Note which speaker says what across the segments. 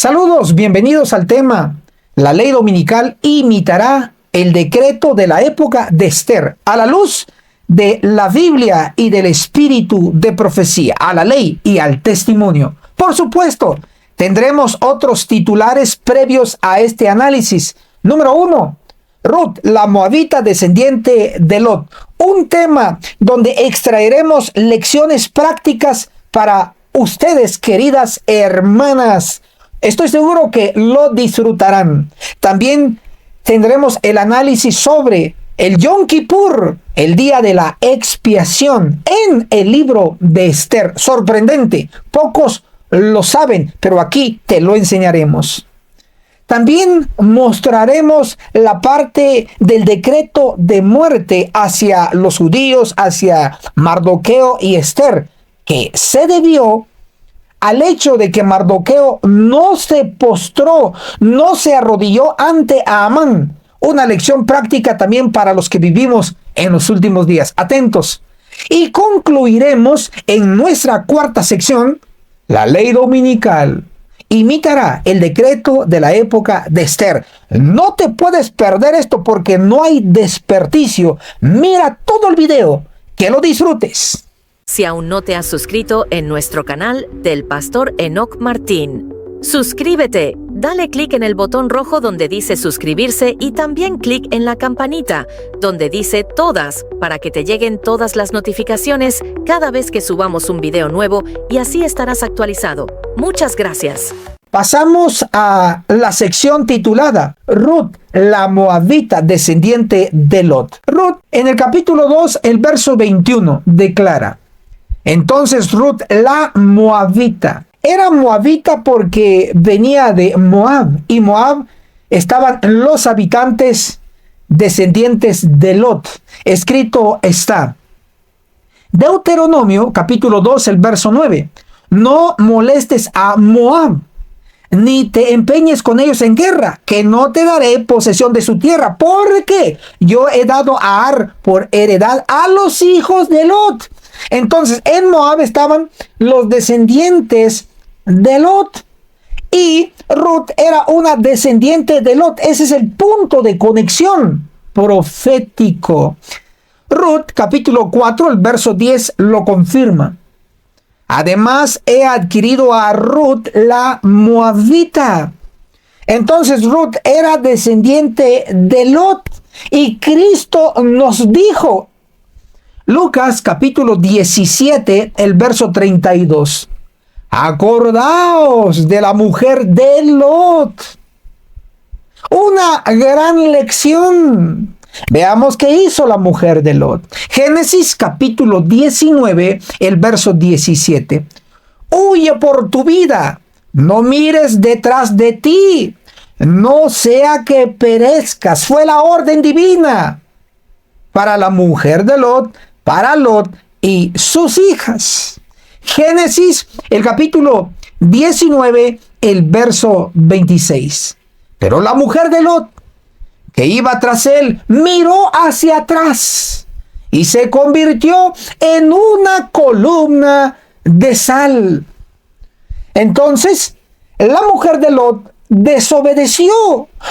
Speaker 1: Saludos, bienvenidos al tema. La ley dominical imitará el decreto de la época de Esther a la luz de la Biblia y del espíritu de profecía, a la ley y al testimonio. Por supuesto, tendremos otros titulares previos a este análisis. Número 1. Ruth, la moabita descendiente de Lot. Un tema donde extraeremos lecciones prácticas para ustedes, queridas hermanas. Estoy seguro que lo disfrutarán. También tendremos el análisis sobre el Yom Kippur, el día de la expiación, en el libro de Esther. Sorprendente, pocos lo saben, pero aquí te lo enseñaremos. También mostraremos la parte del decreto de muerte hacia los judíos, hacia Mardoqueo y Esther, que se debió al hecho de que Mardoqueo no se postró, no se arrodilló ante Amán. Una lección práctica también para los que vivimos en los últimos días. Atentos. Y concluiremos en nuestra cuarta sección, la ley dominical imitará el decreto de la época de Esther. No te puedes perder esto porque no hay desperdicio. Mira todo el video, que lo disfrutes.
Speaker 2: Si aún no te has suscrito en nuestro canal del Pastor Enoc Martín, suscríbete, dale clic en el botón rojo donde dice suscribirse y también clic en la campanita donde dice todas para que te lleguen todas las notificaciones cada vez que subamos un video nuevo y así estarás actualizado. Muchas gracias.
Speaker 1: Pasamos a la sección titulada Ruth, la moabita descendiente de Lot. Ruth, en el capítulo 2, el verso 21, declara: entonces Ruth, la moabita, era moabita porque venía de Moab, y Moab estaban los habitantes descendientes de Lot. Escrito está, Deuteronomio capítulo 2, el verso 9, no molestes a Moab, ni te empeñes con ellos en guerra, que no te daré posesión de su tierra, porque yo he dado a Ar por heredad a los hijos de Lot. Entonces, en Moab estaban los descendientes de Lot. Y Ruth era una descendiente de Lot. Ese es el punto de conexión profético. Ruth, capítulo 4, el verso 10, lo confirma. Además, he adquirido a Ruth, la moabita. Entonces, Ruth era descendiente de Lot. Y Cristo nos dijo, Lucas capítulo 17, el verso 32. Acordaos de la mujer de Lot. Una gran lección. Veamos qué hizo la mujer de Lot. Génesis capítulo 19, el verso 17. Huye por tu vida, no mires detrás de ti, no sea que perezcas. Fue la orden divina para la mujer de Lot, para Lot y sus hijas. Génesis, el capítulo 19, el verso 26. Pero la mujer de Lot, que iba tras él, miró hacia atrás y se convirtió en una columna de sal. Entonces, la mujer de Lot desobedeció.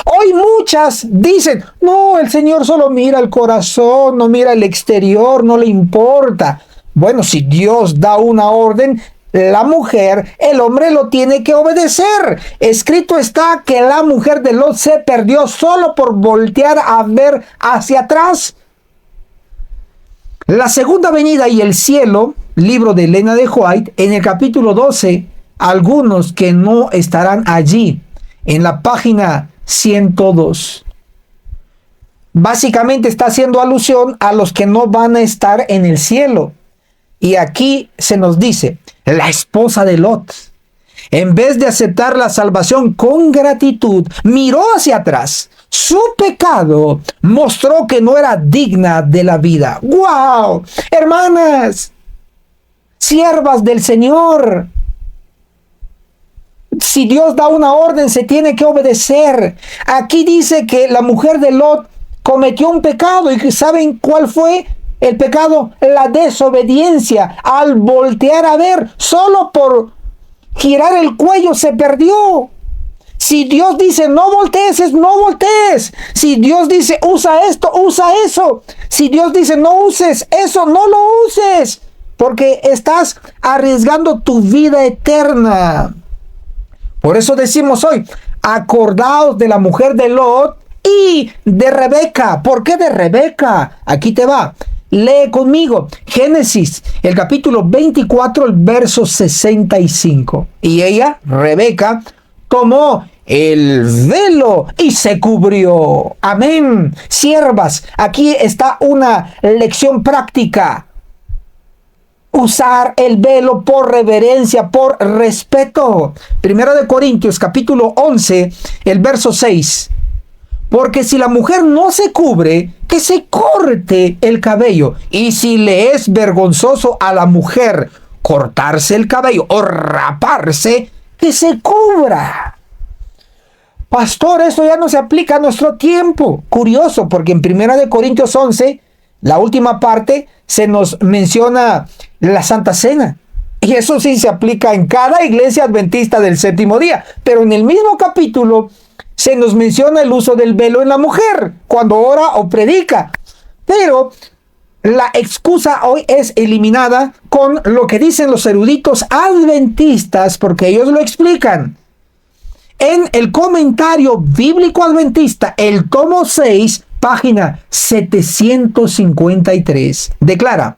Speaker 1: Hoy muchas dicen, no, el Señor solo mira el corazón, no mira el exterior, no le importa. Bueno, si Dios da una orden, la mujer, el hombre lo tiene que obedecer. Escrito está que la mujer de Lot se perdió solo por voltear a ver hacia atrás. La segunda venida y el cielo, libro de Elena de White, en el capítulo 12, algunos que no estarán allí, en la página 102. Básicamente está haciendo alusión a los que no van a estar en el cielo. Y aquí se nos dice, la esposa de Lot, en vez de aceptar la salvación con gratitud, miró hacia atrás. Su pecado mostró que no era digna de la vida. ¡Wow! Hermanas, siervas del Señor, si Dios da una orden, se tiene que obedecer. Aquí dice que la mujer de Lot cometió un pecado. ¿Y saben cuál fue el pecado? La desobediencia. Al voltear a ver, solo por girar el cuello se perdió. Si Dios dice no voltees, no voltees. Si Dios dice usa esto, usa eso. Si Dios dice no uses eso, no lo uses. Porque estás arriesgando tu vida eterna. Por eso decimos hoy, acordaos de la mujer de Lot y de Rebeca. ¿Por qué de Rebeca? Aquí te va. Lee conmigo Génesis, el capítulo 24, el verso 65. Y ella, Rebeca, tomó el velo y se cubrió. Amén. Siervas, aquí está una lección práctica. Usar el velo por reverencia, por respeto. Primero de Corintios, capítulo 11, el verso 6. Porque si la mujer no se cubre, que se corte el cabello. Y si le es vergonzoso a la mujer cortarse el cabello o raparse, que se cubra. Pastor, esto ya no se aplica a nuestro tiempo. Curioso, porque en 1 Corintios 11, la última parte, se nos menciona la Santa Cena. Y eso sí se aplica en cada iglesia adventista del séptimo día. Pero en el mismo capítulo se nos menciona el uso del velo en la mujer cuando ora o predica. Pero la excusa hoy es eliminada con lo que dicen los eruditos adventistas, porque ellos lo explican. En el comentario bíblico adventista, el tomo 6, página 753, declara,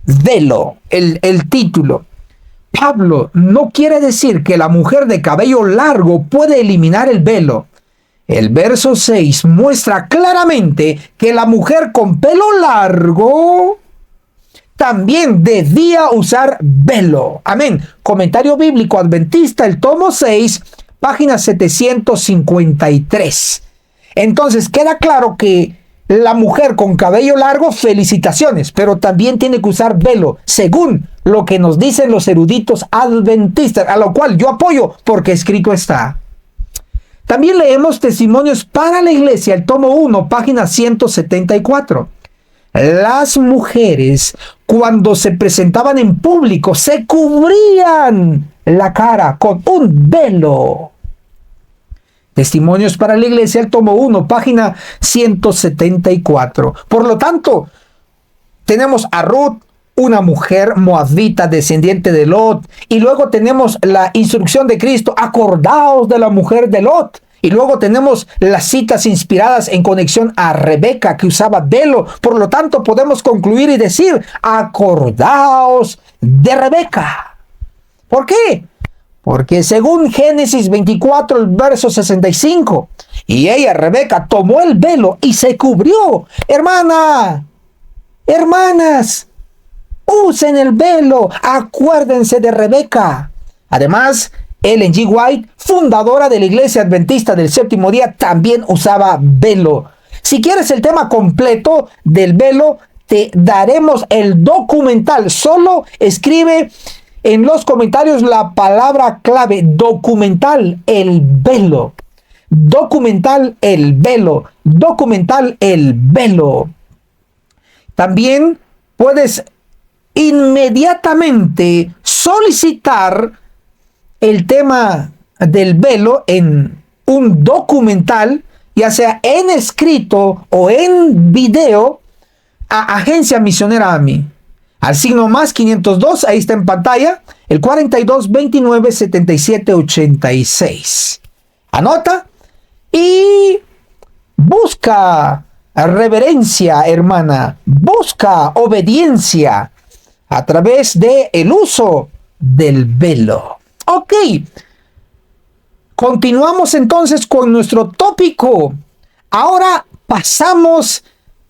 Speaker 1: velo, el título. Pablo no quiere decir que la mujer de cabello largo puede eliminar el velo. El verso 6 muestra claramente que la mujer con pelo largo también debía usar velo. Amén. Comentario bíblico adventista, el tomo 6, página 753. Entonces queda claro que la mujer con cabello largo, felicitaciones, pero también tiene que usar velo, según lo que nos dicen los eruditos adventistas, a lo cual yo apoyo porque escrito está. También leemos Testimonios para la Iglesia, el tomo 1, página 174. Las mujeres, cuando se presentaban en público, se cubrían la cara con un velo. Testimonios para la Iglesia, el tomo 1, página 174. Por lo tanto, tenemos a Ruth, una mujer moabita descendiente de Lot, y luego tenemos la instrucción de Cristo, acordaos de la mujer de Lot, y luego tenemos las citas inspiradas en conexión a Rebeca, que usaba velo. Por lo tanto, podemos concluir y decir, acordaos de Rebeca. ¿Por qué? Porque según Génesis 24, el verso 65, y ella, Rebeca, tomó el velo y se cubrió. Hermanas, usen el velo, acuérdense de Rebeca. Además, Ellen G. White, fundadora de la Iglesia Adventista del Séptimo Día, también usaba velo. Si quieres el tema completo del velo, te daremos el documental. Solo escribe en los comentarios la palabra clave, documental, el velo. Documental, el velo. Documental, el velo. También puedes inmediatamente solicitar el tema del velo en un documental, ya sea en escrito o en video, a Agencia Misionera AMI. Al signo más 502, ahí está en pantalla, el 42 29 77 86. Anota y busca reverencia, hermana. Busca obediencia a través de el uso del velo. Ok. Continuamos entonces con nuestro tópico. Ahora pasamos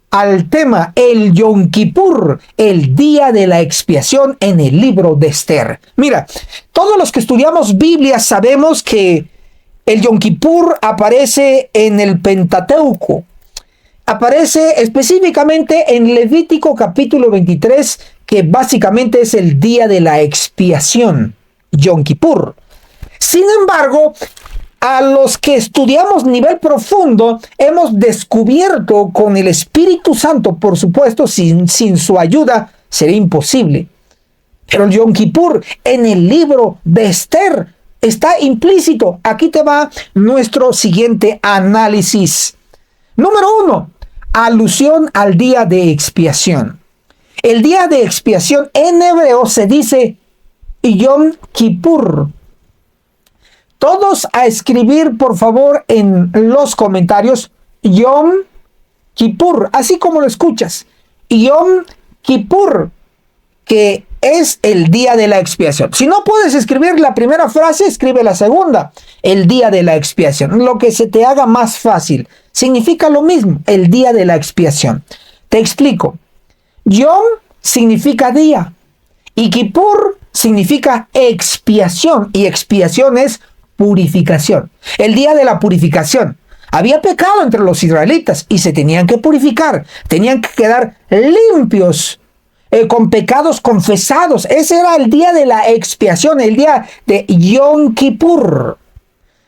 Speaker 1: al tema, el Yom Kippur, el día de la expiación en el libro de Esther. Mira, todos los que estudiamos Biblia sabemos que el Yom Kippur aparece en el Pentateuco. Aparece específicamente en Levítico capítulo 23, que básicamente es el día de la expiación, Yom Kippur. Sin embargo, a los que estudiamos nivel profundo, hemos descubierto con el Espíritu Santo, por supuesto, sin su ayuda sería imposible. Pero el Yom Kippur en el libro de Esther está implícito. Aquí te va nuestro siguiente análisis. Número 1, alusión al día de expiación. El día de expiación en hebreo se dice Yom Kippur. Todos a escribir, por favor, en los comentarios Yom Kippur, así como lo escuchas. Yom Kippur, que es el día de la expiación. Si no puedes escribir la primera frase, escribe la segunda, el día de la expiación. Lo que se te haga más fácil. Significa lo mismo, el día de la expiación. Te explico. Yom significa día y Kippur significa expiación, y expiación es purificación. El día de la purificación. Había pecado entre los israelitas y se tenían que purificar, tenían que quedar limpios, con pecados confesados. Ese era el día de la expiación, el día de Yom Kippur.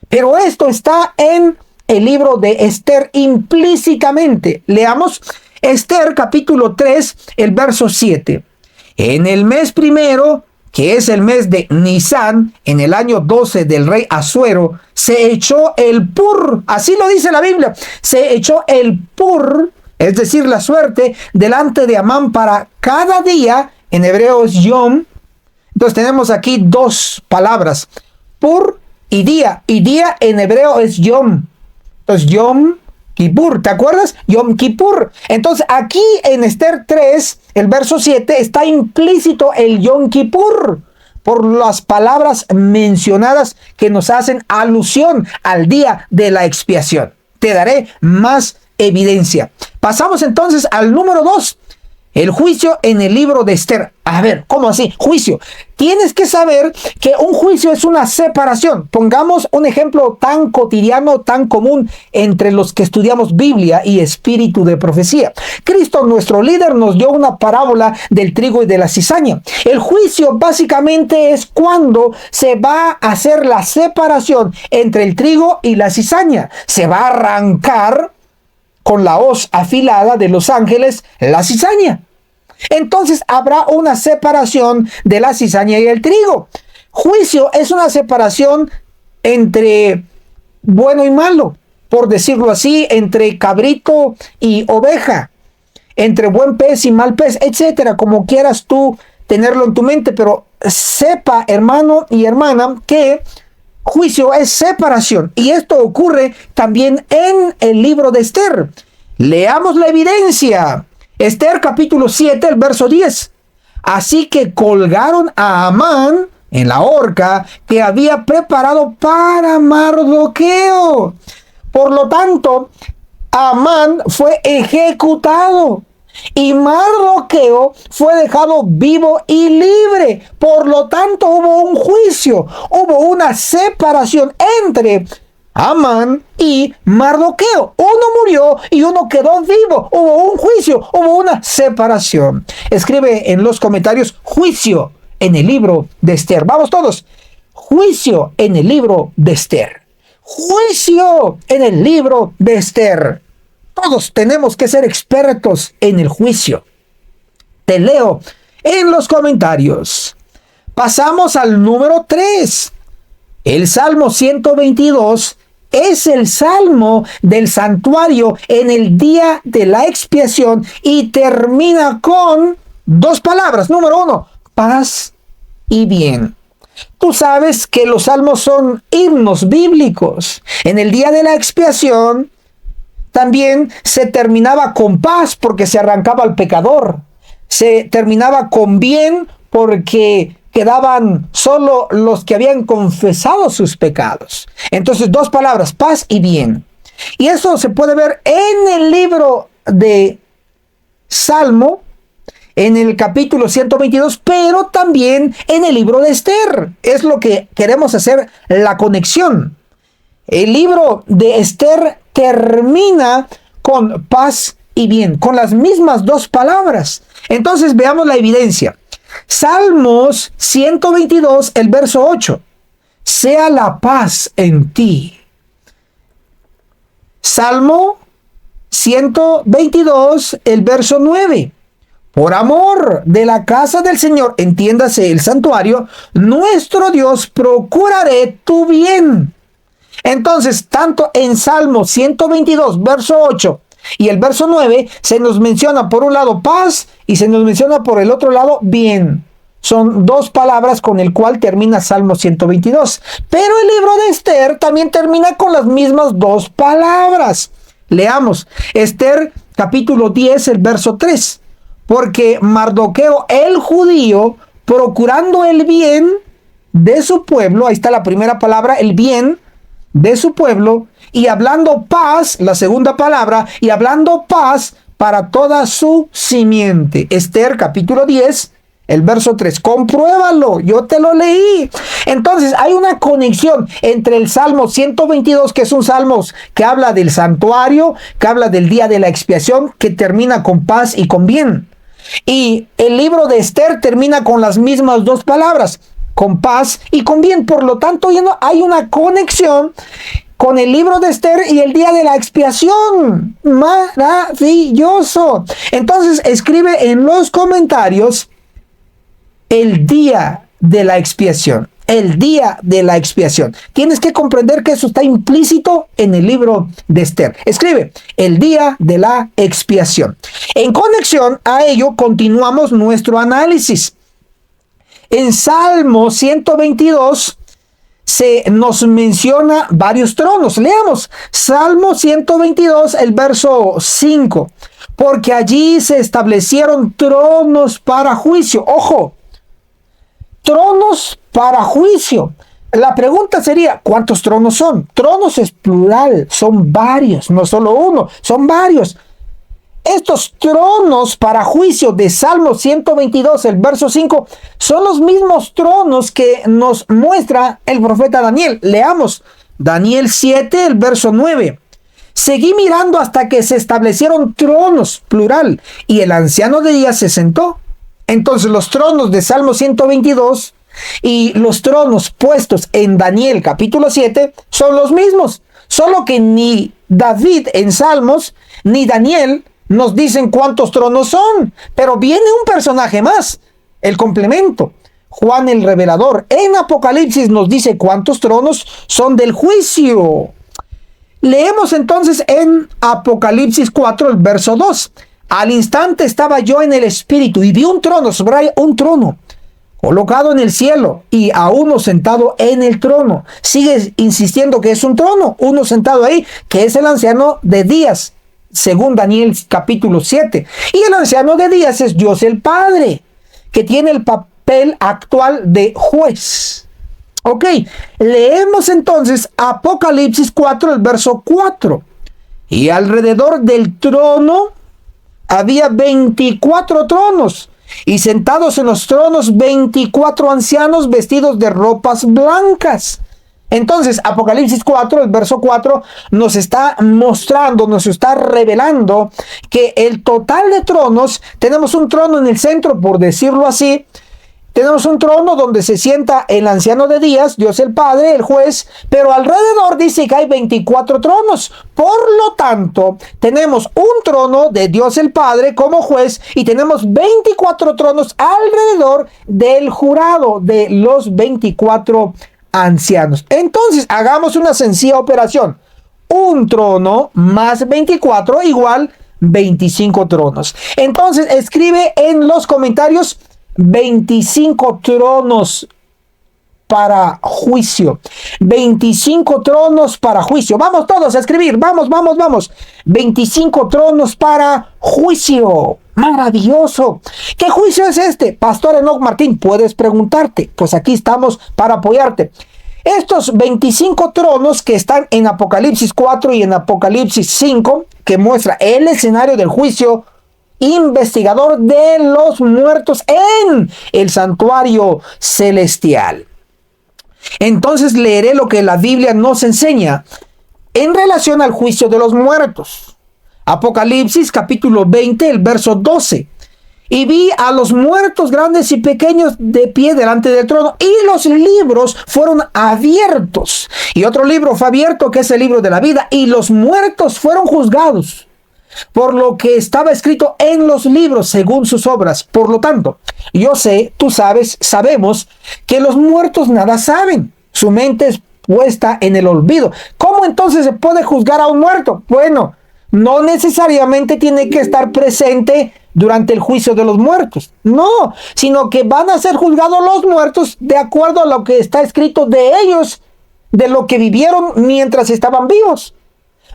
Speaker 1: Pero esto está en el libro de Esther implícitamente. Leamos Esther capítulo 3, el verso 7. En el mes primero, que es el mes de Nisán, en el año 12 del rey Asuero, se echó el pur, así lo dice la Biblia, se echó el pur, es decir, la suerte, delante de Amán para cada día, en hebreo es yom. Entonces tenemos aquí dos palabras, pur y día en hebreo es yom. Entonces Yom Kippur, ¿te acuerdas? Yom Kippur. Entonces aquí en Esther 3, el verso 7, está implícito el Yom Kippur por las palabras mencionadas que nos hacen alusión al día de la expiación. Te daré más evidencia. Pasamos entonces al número 2. El juicio en el libro de Esther. A ver, ¿cómo así? Juicio. Tienes que saber que un juicio es una separación. Pongamos un ejemplo tan cotidiano, tan común entre los que estudiamos Biblia y espíritu de profecía. Cristo, nuestro líder, nos dio una parábola del trigo y de la cizaña. El juicio básicamente es cuando se va a hacer la separación entre el trigo y la cizaña. Se va a arrancar con la hoz afilada de los ángeles la cizaña. Entonces habrá una separación de la cizaña y el trigo. Juicio es una separación entre bueno y malo, por decirlo así, entre cabrito y oveja, entre buen pez y mal pez, etcétera, como quieras tú tenerlo en tu mente, pero sepa, hermano y hermana, que juicio es separación, y esto ocurre también en el libro de Esther. Leamos la evidencia. Esther capítulo 7, el verso 10. Así que colgaron a Amán en la horca que había preparado para Mardoqueo. Por lo tanto, Amán fue ejecutado y Mardoqueo fue dejado vivo y libre. Por lo tanto, hubo un juicio, hubo una separación entre Amán y Mardoqueo. Uno murió y uno quedó vivo. Hubo un juicio, hubo una separación. Escribe en los comentarios juicio en el libro de Esther. Vamos todos. Juicio en el libro de Esther. Juicio en el libro de Esther. Todos tenemos que ser expertos en el juicio. Te leo en los comentarios. Pasamos al número 3. El Salmo 122 es el salmo del santuario en el día de la expiación y termina con dos palabras. Número 1, paz y bien. Tú sabes que los salmos son himnos bíblicos. En el día de la expiación también se terminaba con paz porque se arrancaba al pecador. Se terminaba con bien porque quedaban solo los que habían confesado sus pecados. Entonces, dos palabras, paz y bien. Y eso se puede ver en el libro de Salmo, en el capítulo 122, pero también en el libro de Esther. Es lo que queremos hacer, la conexión. El libro de Esther termina con paz y bien, con las mismas dos palabras. Entonces, veamos la evidencia. Salmos 122, el verso 8. Sea la paz en ti. Salmo 122, el verso 9. Por amor de la casa del Señor, entiéndase el santuario, nuestro Dios, procuraré tu bien. Entonces, tanto en Salmo 122, verso 8 y el verso 9, se nos menciona por un lado paz y se nos menciona por el otro lado bien. Son dos palabras con el cual termina Salmo 122. Pero el libro de Esther también termina con las mismas dos palabras. Leamos Esther capítulo 10, el verso 3. Porque Mardoqueo, el judío, procurando el bien de su pueblo, ahí está la primera palabra, el bien de su pueblo, y hablando paz, la segunda palabra, y hablando paz para toda su simiente. Esther capítulo 10, el verso 3, compruébalo, yo te lo leí. Entonces hay una conexión entre el Salmo 122, que es un salmo que habla del santuario, que habla del día de la expiación, que termina con paz y con bien. Y el libro de Esther termina con las mismas dos palabras, con paz y con bien. Por lo tanto, hay una conexión con el libro de Esther y el día de la expiación. Maravilloso. Entonces, escribe en los comentarios el día de la expiación. El día de la expiación. Tienes que comprender que eso está implícito en el libro de Esther. Escribe, el día de la expiación. En conexión a ello, continuamos nuestro análisis. En Salmo 122 se nos menciona varios tronos. Leamos Salmo 122, el verso 5. Porque allí se establecieron tronos para juicio. Ojo, tronos para juicio. La pregunta sería, ¿cuántos tronos son? Tronos es plural, son varios, no solo uno, son varios. Estos tronos para juicio de Salmo 122, el verso 5, son los mismos tronos que nos muestra el profeta Daniel. Leamos Daniel 7, el verso 9. Seguí mirando hasta que se establecieron tronos, plural, y el anciano de días se sentó. Entonces los tronos de Salmo 122 y los tronos puestos en Daniel capítulo 7 son los mismos, solo que ni David en Salmos ni Daniel nos dicen cuántos tronos son, pero viene un personaje más, el complemento. Juan el revelador en Apocalipsis nos dice cuántos tronos son del juicio. Leemos entonces en Apocalipsis 4 el verso 2. Al instante estaba yo en el espíritu y vi un trono, subraya, un trono colocado en el cielo y a uno sentado en el trono. Sigue insistiendo que es un trono, uno sentado ahí, que es el anciano de días, según Daniel capítulo 7. Y el anciano de días es Dios el Padre, que tiene el papel actual de juez. Ok, leemos entonces Apocalipsis 4, el verso 4. Y alrededor del trono había 24 tronos, y sentados en los tronos 24 ancianos vestidos de ropas blancas. Entonces, Apocalipsis 4, el verso 4, nos está mostrando, nos está revelando que el total de tronos, tenemos un trono en el centro, por decirlo así. Tenemos un trono donde se sienta el anciano de días, Dios el Padre, el juez, pero alrededor dice que hay 24 tronos. Por lo tanto, tenemos un trono de Dios el Padre como juez y tenemos 24 tronos alrededor del jurado de los 24 ancianos. Entonces, hagamos una sencilla operación. Un trono más 24 igual 25 tronos. Entonces, escribe en los comentarios 25 tronos para juicio. 25 tronos para juicio. Vamos todos a escribir. Vamos. 25 tronos para juicio. Maravilloso. ¿Qué juicio es este? Pastor Enoc Martín, puedes preguntarte. Pues aquí estamos para apoyarte. Estos 25 tronos que están en Apocalipsis 4 y en Apocalipsis 5, que muestra el escenario del juicio investigador de los muertos en el santuario celestial. Entonces leeré lo que la Biblia nos enseña en relación al juicio de los muertos. Apocalipsis capítulo 20, el verso 12. Y vi a los muertos grandes y pequeños de pie delante del trono, y los libros fueron abiertos. Y otro libro fue abierto, que es el libro de la vida, y los muertos fueron juzgados por lo que estaba escrito en los libros según sus obras. Por lo tanto, yo sé, tú sabes, sabemos que los muertos nada saben. Su mente es puesta en el olvido. ¿Cómo entonces se puede juzgar a un muerto? Bueno, no necesariamente tiene que estar presente durante el juicio de los muertos. No, sino que van a ser juzgados los muertos de acuerdo a lo que está escrito de ellos, de lo que vivieron mientras estaban vivos.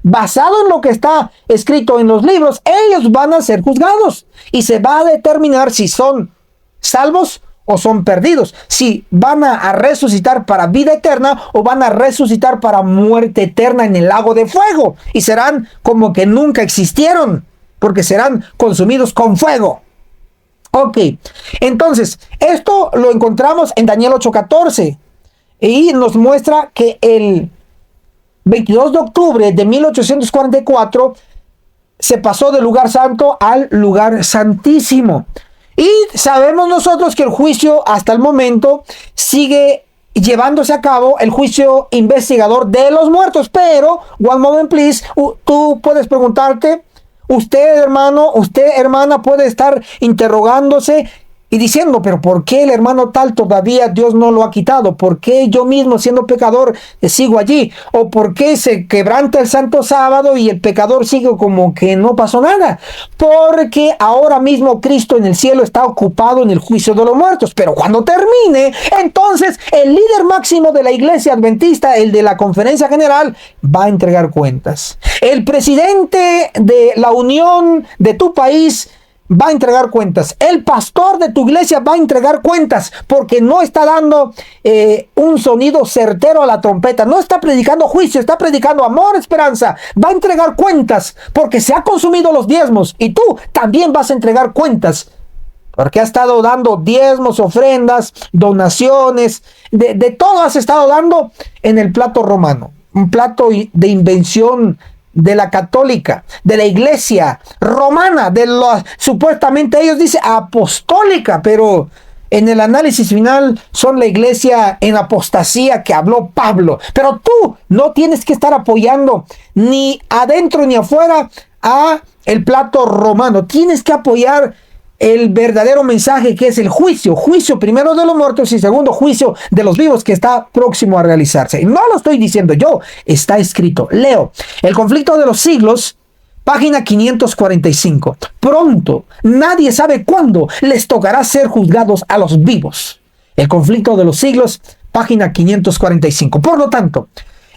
Speaker 1: Basado en lo que está escrito en los libros, ellos van a ser juzgados y se va a determinar si son salvos o son perdidos, si van a resucitar para vida eterna o van a resucitar para muerte eterna en el lago de fuego, y serán como que nunca existieron, porque serán consumidos con fuego. Ok, entonces esto lo encontramos en Daniel 8:14 y nos muestra que el 22 de octubre de 1844 se pasó del lugar santo al lugar santísimo. Y sabemos nosotros que el juicio hasta el momento sigue llevándose a cabo, el juicio investigador de los muertos. Pero, one moment please, tú puedes preguntarte, usted hermano, usted hermana puede estar interrogándose y diciendo, pero ¿por qué el hermano tal todavía Dios no lo ha quitado? ¿Por qué yo mismo siendo pecador sigo allí? ¿O por qué se quebranta el santo sábado y el pecador sigue como que no pasó nada? Porque ahora mismo Cristo en el cielo está ocupado en el juicio de los muertos. Pero cuando termine, entonces el líder máximo de la iglesia adventista, el de la conferencia general, va a entregar cuentas. El presidente de la unión de tu país va a entregar cuentas. El pastor de tu iglesia va a entregar cuentas porque no está dando un sonido certero a la trompeta. No está predicando juicio, está predicando amor, esperanza. Va a entregar cuentas porque se ha consumido los diezmos. Y tú también vas a entregar cuentas porque has estado dando diezmos, ofrendas, donaciones. De todo has estado dando en el plato romano. Un plato de invención de la católica, de la iglesia romana, de la supuestamente ellos dicen apostólica, pero en el análisis final son la iglesia en apostasía que habló Pablo. Pero tú no tienes que estar apoyando ni adentro ni afuera a el plato romano. Tienes que apoyar el verdadero mensaje, que es el juicio primero de los muertos y segundo juicio de los vivos, que está próximo a realizarse. No lo estoy diciendo yo, está escrito. Leo, el conflicto de los siglos, página 545. Pronto, nadie sabe cuándo les tocará ser juzgados a los vivos. El conflicto de los siglos, página 545. Por lo tanto,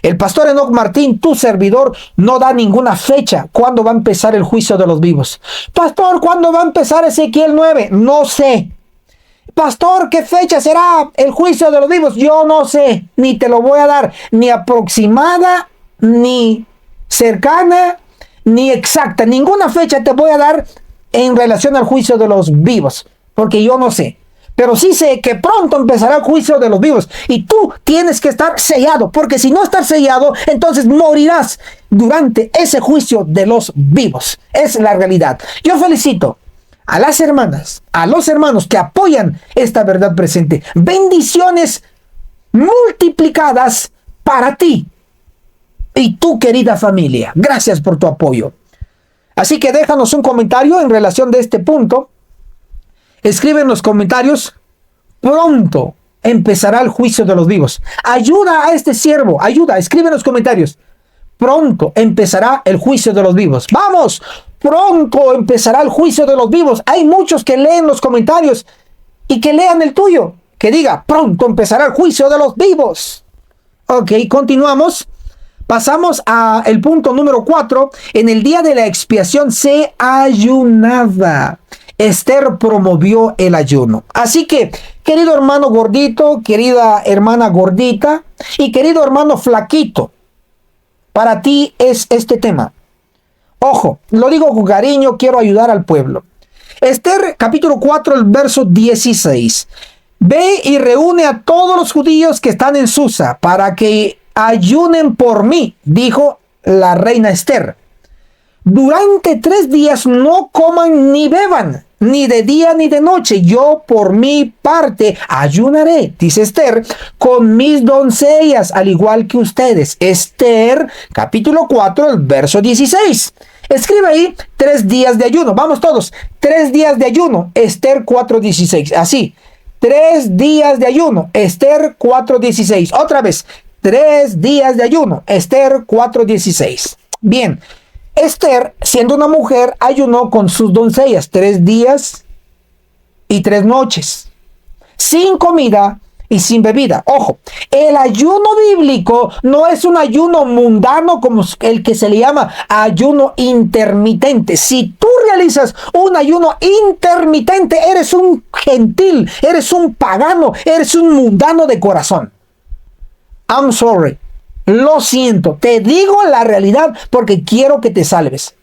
Speaker 1: el pastor Enoc Martín, tu servidor, no da ninguna fecha cuándo va a empezar el juicio de los vivos. Pastor, ¿cuándo va a empezar Ezequiel 9? No sé. Pastor, ¿qué fecha será el juicio de los vivos? Yo no sé, ni te lo voy a dar, ni aproximada, ni cercana, ni exacta. Ninguna fecha te voy a dar en relación al juicio de los vivos, porque yo no sé. Pero sí sé que pronto empezará el juicio de los vivos. Y tú tienes que estar sellado. Porque si no estás sellado, entonces morirás durante ese juicio de los vivos. Es la realidad. Yo felicito a las hermanas, a los hermanos que apoyan esta verdad presente. Bendiciones multiplicadas para ti y tu querida familia. Gracias por tu apoyo. Así que déjanos un comentario en relación de este punto. Escribe en los comentarios, pronto empezará el juicio de los vivos. Ayuda a este siervo, ayuda, escribe en los comentarios. Pronto empezará el juicio de los vivos. ¡Vamos! Pronto empezará el juicio de los vivos. Hay muchos que leen los comentarios y que lean el tuyo. Que diga, pronto empezará el juicio de los vivos. Ok, continuamos. Pasamos al punto número 4. En el día de la expiación se ayunaba. Esther promovió el ayuno. Así que, querido hermano gordito, querida hermana gordita y querido hermano flaquito, para ti es este tema. Ojo, lo digo con cariño, quiero ayudar al pueblo. Esther, capítulo 4, el verso 16. Ve y reúne a todos los judíos que están en Susa para que ayunen por mí, dijo la reina Esther. Durante 3 días no coman ni beban, ni de día ni de noche. Yo por mi parte ayunaré, dice Esther, con mis doncellas, al igual que ustedes. Esther, capítulo 4, el verso 16. Escribe ahí 3 días de ayuno. Vamos todos. 3 días de ayuno. Esther 4:16. Así. 3 días de ayuno. Esther 4:16. Otra vez. 3 días de ayuno. Esther 4:16. Bien. Esther, siendo una mujer, ayunó con sus doncellas 3 días y 3 noches, sin comida y sin bebida. Ojo, el ayuno bíblico no es un ayuno mundano como el que se le llama ayuno intermitente. Si tú realizas un ayuno intermitente, eres un gentil, eres un pagano, eres un mundano de corazón. I'm sorry. Lo siento, te digo la realidad porque quiero que te salves.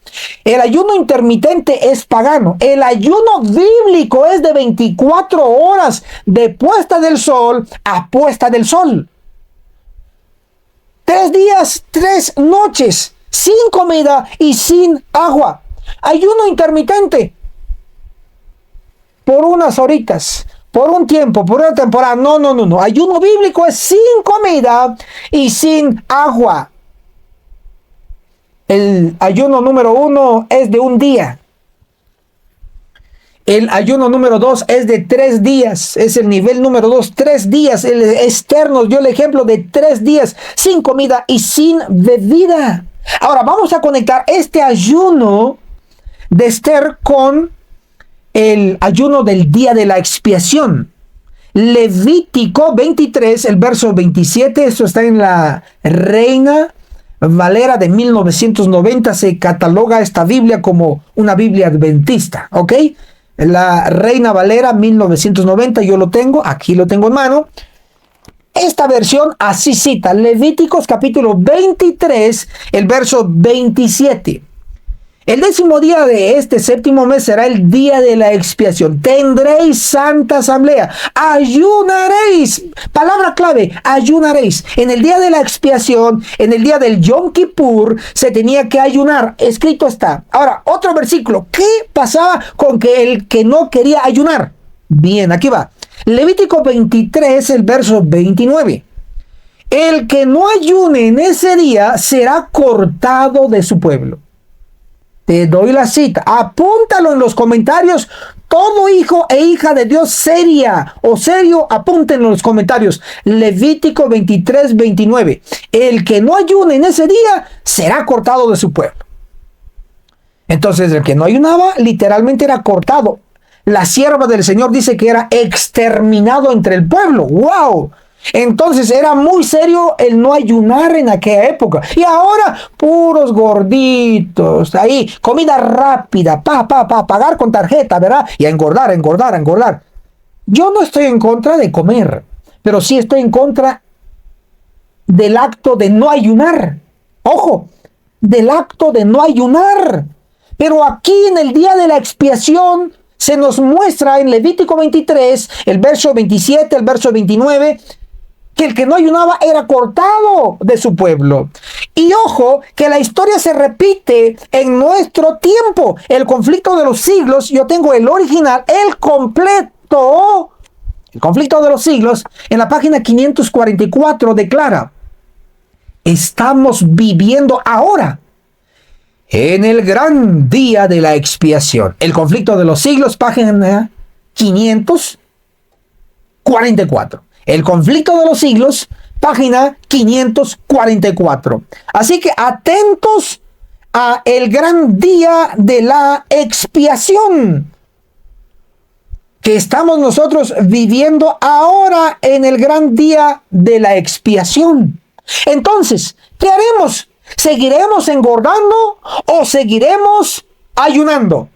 Speaker 1: El ayuno intermitente es pagano. El ayuno bíblico es de 24 horas de puesta del sol a puesta del sol. 3 días, 3 noches, sin comida y sin agua. Ayuno intermitente. Por unas horitas. Por un tiempo, por una temporada. No. Ayuno bíblico es sin comida y sin agua. El ayuno número 1 es de un día. El ayuno número 2 es de 3 días. Es el nivel número 2, 3 días. El Esther nos dio el ejemplo de 3 días sin comida y sin bebida. Ahora vamos a conectar este ayuno de Esther con el ayuno del día de la expiación. Levítico 23, el verso 27, esto está en la Reina Valera de 1990, se cataloga esta Biblia como una Biblia adventista, ¿ok? La Reina Valera 1990, yo lo tengo, aquí lo tengo en mano. Esta versión así cita, Levíticos capítulo 23, el verso 27. El 10º día de este 7º mes será el día de la expiación. Tendréis santa asamblea. Ayunaréis. Palabra clave, ayunaréis. En el día de la expiación, en el día del Yom Kippur, se tenía que ayunar. Escrito está. Ahora, otro versículo. ¿Qué pasaba con el que no quería ayunar? Bien, aquí va. Levítico 23, el verso 29. El que no ayune en ese día será cortado de su pueblo. Te doy la cita. Apúntalo en los comentarios. Todo hijo e hija de Dios seria o serio, apúntenlo en los comentarios. Levítico 23, 29. El que no ayune en ese día será cortado de su pueblo. Entonces, el que no ayunaba literalmente era cortado. La sierva del Señor dice que era exterminado entre el pueblo. ¡Wow! Entonces era muy serio el no ayunar en aquella época. Y ahora puros gorditos, ahí, comida rápida, pagar con tarjeta, ¿verdad? Y a engordar. Yo no estoy en contra de comer, pero sí estoy en contra del acto de no ayunar. Ojo, del acto de no ayunar. Pero aquí en el día de la expiación se nos muestra en Levítico 23, el verso 27, el verso 29, que el que no ayunaba era cortado de su pueblo. Y ojo, que la historia se repite en nuestro tiempo. El conflicto de los siglos, yo tengo el original, el completo. El conflicto de los siglos, en la página 544 declara: estamos viviendo ahora en el gran día de la expiación. El conflicto de los siglos, página 544. El conflicto de los siglos, página 544. Así que atentos a el gran día de la expiación que estamos nosotros viviendo ahora, en el gran día de la expiación. Entonces, ¿qué haremos? ¿Seguiremos engordando o seguiremos ayunando?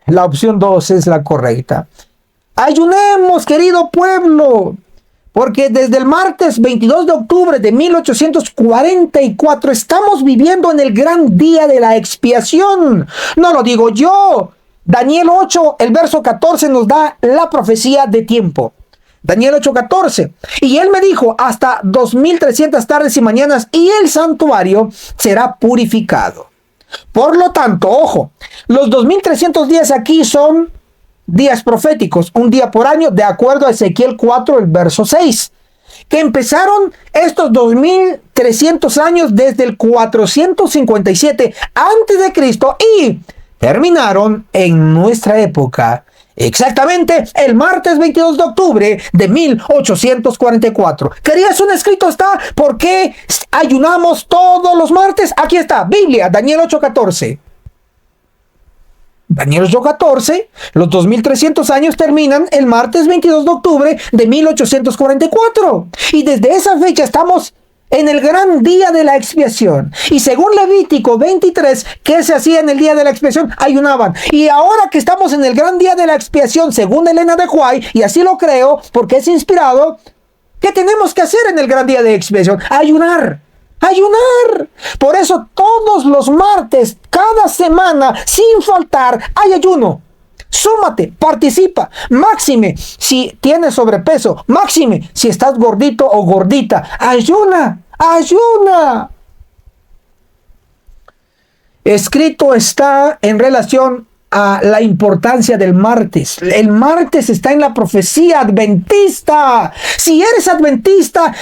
Speaker 1: La opción 2 es la correcta. Ayunemos, querido pueblo, porque desde el martes 22 de octubre de 1844 estamos viviendo en el gran día de la expiación. No lo digo yo. Daniel 8, el verso 14 nos da la profecía de tiempo. Daniel 8:14. Y él me dijo: hasta 2300 tardes y mañanas y el santuario será purificado. Por lo tanto, ojo, los 2300 días aquí son días proféticos, un día por año, de acuerdo a Ezequiel 4, el verso 6, que empezaron estos 2300 años desde el 457 antes de Cristo y terminaron en nuestra época, exactamente el martes 22 de octubre de 1844. ¿Querías un escrito? Está. ¿Por qué ayunamos todos los martes? Aquí está, Biblia, Daniel 8:14. Daniel 8:14, los 2300 años terminan el martes 22 de octubre de 1844. Y desde esa fecha estamos en el gran día de la expiación. Y según Levítico 23, ¿qué se hacía en el día de la expiación? Ayunaban. Y ahora que estamos en el gran día de la expiación, según Elena de White, y así lo creo porque es inspirado, ¿qué tenemos que hacer en el gran día de expiación? Ayunar. Ayunar. Por eso todos los martes, cada semana, sin faltar, hay ayuno. Súmate, participa. Máxime si tienes sobrepeso. Máxime si estás gordito o gordita. Ayuna, ayuna. Escrito está en relación a la importancia del martes. El martes está en la profecía adventista. Si eres adventista,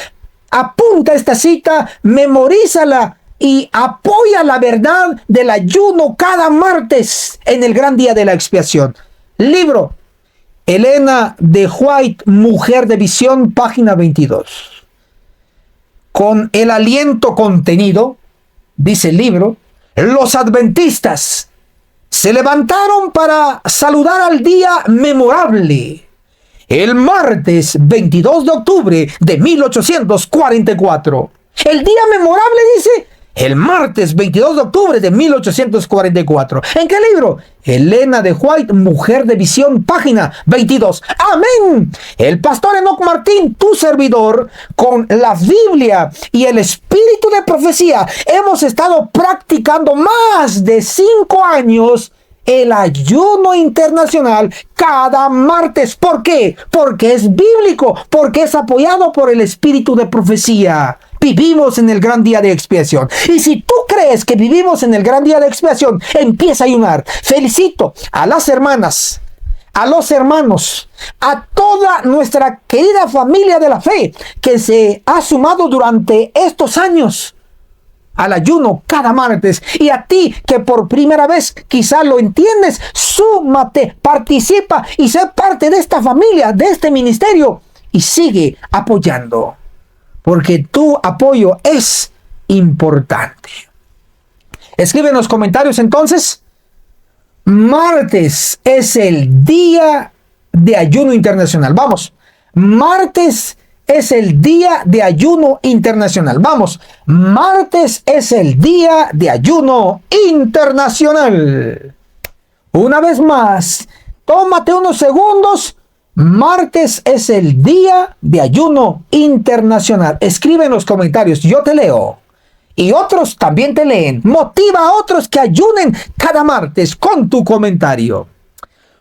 Speaker 1: apunta esta cita, memorízala y apoya la verdad del ayuno cada martes en el gran día de la expiación. Libro Elena de White, Mujer de Visión, página 22. Con el aliento contenido, dice el libro, los adventistas se levantaron para saludar al día memorable. El martes 22 de octubre de 1844. El día memorable, dice, el martes 22 de octubre de 1844. ¿En qué libro? Elena de White, Mujer de Visión, página 22. ¡Amén! El pastor Enoc Martín, tu servidor, con la Biblia y el espíritu de profecía, hemos estado practicando más de 5 años el ayuno internacional cada martes. ¿Por qué? Porque es bíblico, porque es apoyado por el espíritu de profecía. Vivimos en el gran día de expiación. Y si tú crees que vivimos en el gran día de expiación, empieza a ayunar. Felicito a las hermanas, a los hermanos, a toda nuestra querida familia de la fe que se ha sumado durante estos años al ayuno cada martes. Y a ti que por primera vez quizá lo entiendes, súmate, participa y sé parte de esta familia, de este ministerio, y sigue apoyando, porque tu apoyo es importante. Escribe en los comentarios entonces. Martes es el día de ayuno internacional. Vamos, martes es el día de ayuno internacional. Vamos, martes es el día de ayuno internacional. Una vez más, tómate unos segundos. Martes es el día de ayuno internacional. Escribe en los comentarios, yo te leo. Y otros también te leen. Motiva a otros que ayunen cada martes con tu comentario.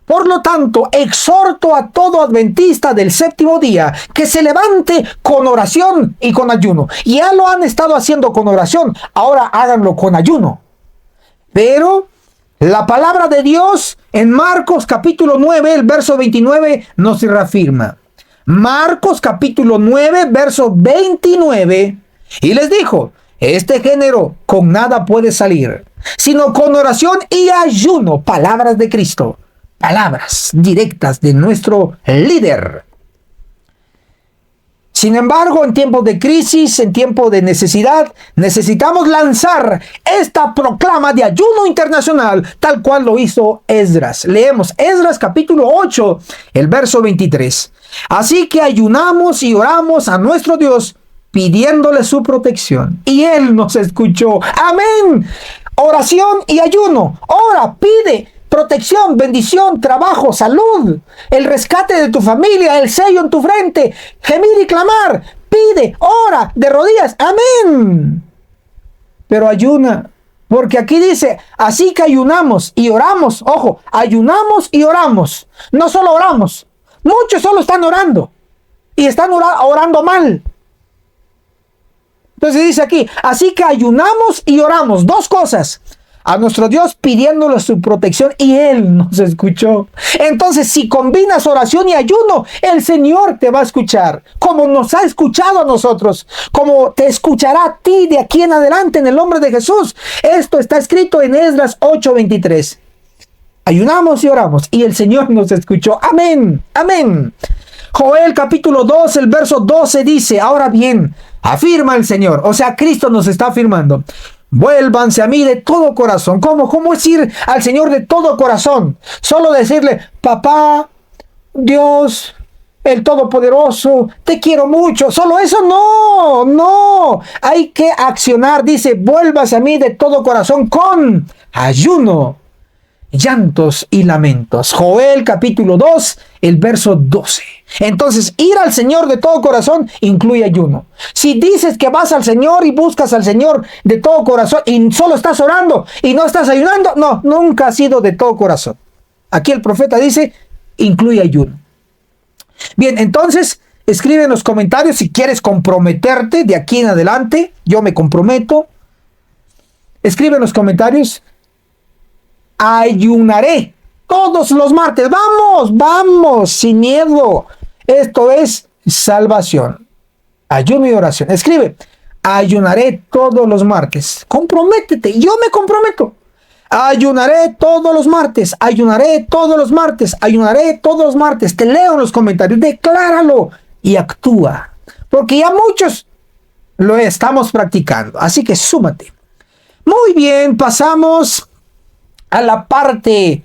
Speaker 1: Por lo tanto, exhorto a todo adventista del séptimo día que se levante con oración y con ayuno. Ya lo han estado haciendo con oración, ahora háganlo con ayuno. Pero la palabra de Dios en Marcos capítulo 9, el verso 29 nos reafirma. Marcos capítulo 9, verso 29. Y les dijo, este género con nada puede salir, sino con oración y ayuno. Palabras de Cristo. Palabras directas de nuestro líder. Sin embargo, en tiempos de crisis, en tiempos de necesidad, necesitamos lanzar esta proclama de ayuno internacional, tal cual lo hizo Esdras. Leemos Esdras capítulo 8, el verso 23. Así que ayunamos y oramos a nuestro Dios, pidiéndole su protección. Y Él nos escuchó. Amén. Oración y ayuno. Ora, pide protección, bendición, trabajo, salud, el rescate de tu familia, el sello en tu frente, gemir y clamar, pide, ora, de rodillas, amén. Pero ayuna, porque aquí dice, así que ayunamos y oramos, ojo, ayunamos y oramos, no solo oramos, muchos solo están orando y están orando mal. Entonces dice aquí, así que ayunamos y oramos, dos cosas. a nuestro Dios pidiéndole su protección y Él nos escuchó. Entonces, si combinas oración y ayuno, el Señor te va a escuchar, como nos ha escuchado a nosotros, como te escuchará a ti de aquí en adelante en el nombre de Jesús. Esto está escrito en Esdras 8:23. Ayunamos y oramos y el Señor nos escuchó. Amén, amén. Joel capítulo 2, el verso 12 dice, ahora bien, afirma el Señor, o sea, Cristo nos está afirmando, vuélvanse a mí de todo corazón. ¿Cómo es ir al Señor de todo corazón? Solo decirle, papá, Dios, el Todopoderoso, te quiero mucho. Solo eso no. Hay que accionar. Dice, vuélvase a mí de todo corazón con ayuno, llantos y lamentos. Joel capítulo 2, el verso 12. Entonces, ir al Señor de todo corazón incluye ayuno. Si dices que vas al Señor y buscas al Señor de todo corazón y solo estás orando y no estás ayunando, no, nunca ha sido de todo corazón. Aquí el profeta dice, incluye ayuno. Bien, entonces, escribe en los comentarios si quieres comprometerte de aquí en adelante. Yo me comprometo. Escribe en los comentarios, ayunaré todos los martes. Vamos, sin miedo. Esto es salvación. Ayuno y oración. Escribe, ayunaré todos los martes. Comprométete. Yo me comprometo. Ayunaré todos los martes. Ayunaré todos los martes. Ayunaré todos los martes. Te leo en los comentarios. Decláralo y actúa. Porque ya muchos lo estamos practicando. Así que súmate. Muy bien, pasamos a la parte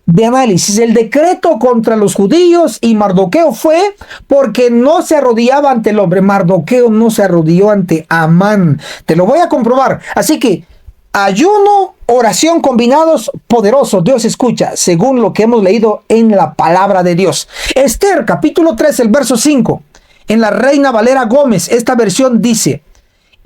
Speaker 1: de análisis. El decreto contra los judíos y Mardoqueo fue porque no se arrodillaba ante el hombre. Mardoqueo no se arrodilló ante Amán. Te lo voy a comprobar. Así que ayuno, oración combinados, poderosos. Dios escucha, según lo que hemos leído en la palabra de Dios. Esther, capítulo 3, el verso 5. En la Reina Valera Gómez, esta versión dice,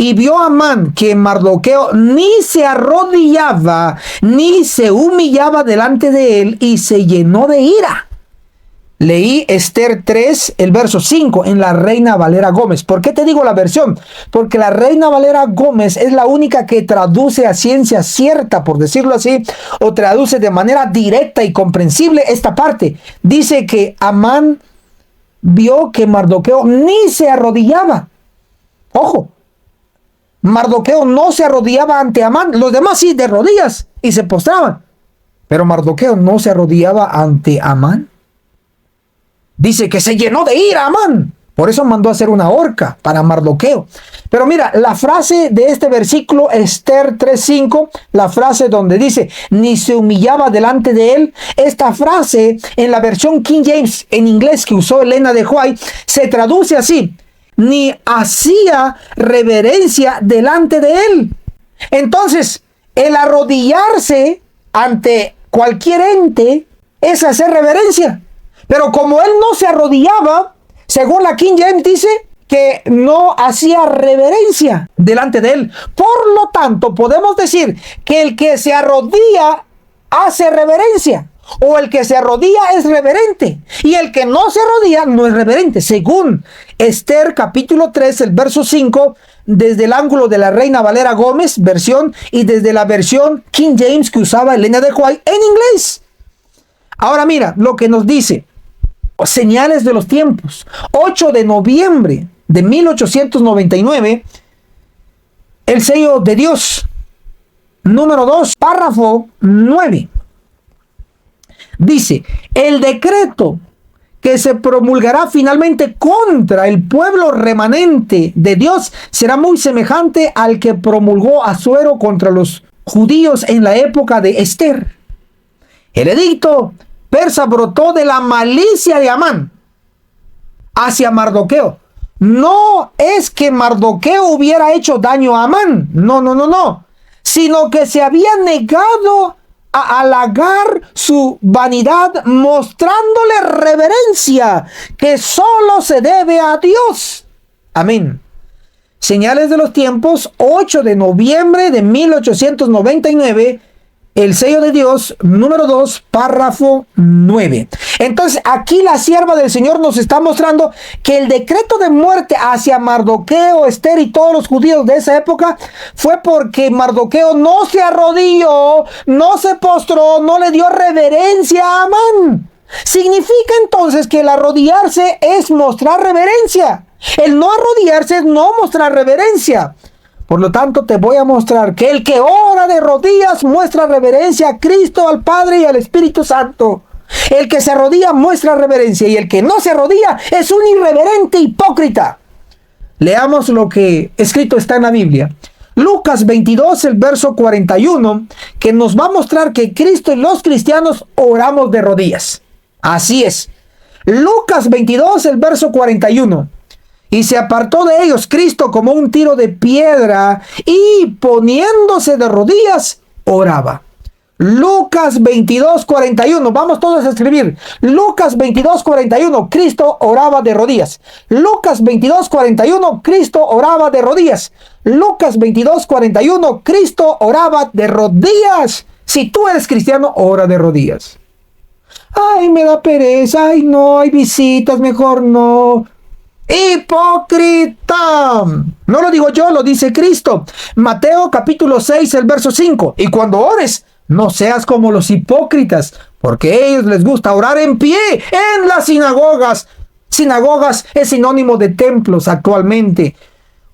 Speaker 1: y vio Amán que Mardoqueo ni se arrodillaba, ni se humillaba delante de él, y se llenó de ira. Leí Esther 3, el verso 5, en la Reina Valera Gómez. ¿Por qué te digo la versión? Porque la Reina Valera Gómez es la única que traduce a ciencia cierta, por decirlo así, o traduce de manera directa y comprensible esta parte. Dice que Amán vio que Mardoqueo ni se arrodillaba. Ojo. Mardoqueo no se arrodillaba ante Amán. Los demás sí, de rodillas, y se postraban. Pero Mardoqueo no se arrodillaba ante Amán. Dice que se llenó de ira Amán. Por eso mandó a hacer una horca para Mardoqueo. Pero mira, la frase de este versículo, Esther 3:5, la frase donde dice, ni se humillaba delante de él. Esta frase, en la versión King James, en inglés, que usó Elena de White, se traduce así, ni hacía reverencia delante de él. Entonces, el arrodillarse ante cualquier ente es hacer reverencia. Pero como él no se arrodillaba, según la King James dice que no hacía reverencia delante de él. Por lo tanto, podemos decir que el que se arrodilla hace reverencia. O el que se arrodilla es reverente. Y el que no se arrodilla no es reverente. Según Esther capítulo 3, el verso 5, desde el ángulo de la Reina Valera Gómez, versión, y desde la versión King James que usaba Elena de White en inglés. Ahora mira lo que nos dice. Señales de los tiempos. 8 de noviembre de 1899. El sello de Dios. Número 2, párrafo 9. Dice, el decreto que se promulgará finalmente contra el pueblo remanente de Dios será muy semejante al que promulgó Asuero contra los judíos en la época de Esther. El edicto persa brotó de la malicia de Amán hacia Mardoqueo. No es que Mardoqueo hubiera hecho daño a Amán, no, sino que se había negado a halagar su vanidad, mostrándole reverencia que solo se debe a Dios. Amén. Señales de los tiempos, 8 de noviembre de 1899, el sello de Dios, número 2, párrafo 9. Entonces, aquí la sierva del Señor nos está mostrando que el decreto de muerte hacia Mardoqueo, Esther y todos los judíos de esa época fue porque Mardoqueo no se arrodilló, no se postró, no le dio reverencia a Amán. Significa entonces que el arrodillarse es mostrar reverencia. El no arrodillarse es no mostrar reverencia. Por lo tanto, te voy a mostrar que el que ora de rodillas muestra reverencia a Cristo, al Padre y al Espíritu Santo. El que se arrodilla muestra reverencia y el que no se arrodilla es un irreverente hipócrita. Leamos lo que escrito está en la Biblia. Lucas 22, el verso 41, que nos va a mostrar que Cristo y los cristianos oramos de rodillas. Así es. Lucas 22, el verso 41. Y se apartó de ellos Cristo como un tiro de piedra y poniéndose de rodillas, oraba. Lucas 22, 41. Vamos todos a escribir. Lucas 22, 41. Cristo oraba de rodillas. Lucas 22, 41. Cristo oraba de rodillas. Lucas 22, 41. Cristo oraba de rodillas. Si tú eres cristiano, ora de rodillas. Ay, me da pereza. Ay, no, hay visitas, mejor no. Hipócrita. No lo digo yo, lo dice Cristo. Mateo capítulo 6, el verso 5. Y cuando ores, no seas como los hipócritas, porque a ellos les gusta orar en pie en las sinagogas. Sinagogas es sinónimo de templos actualmente.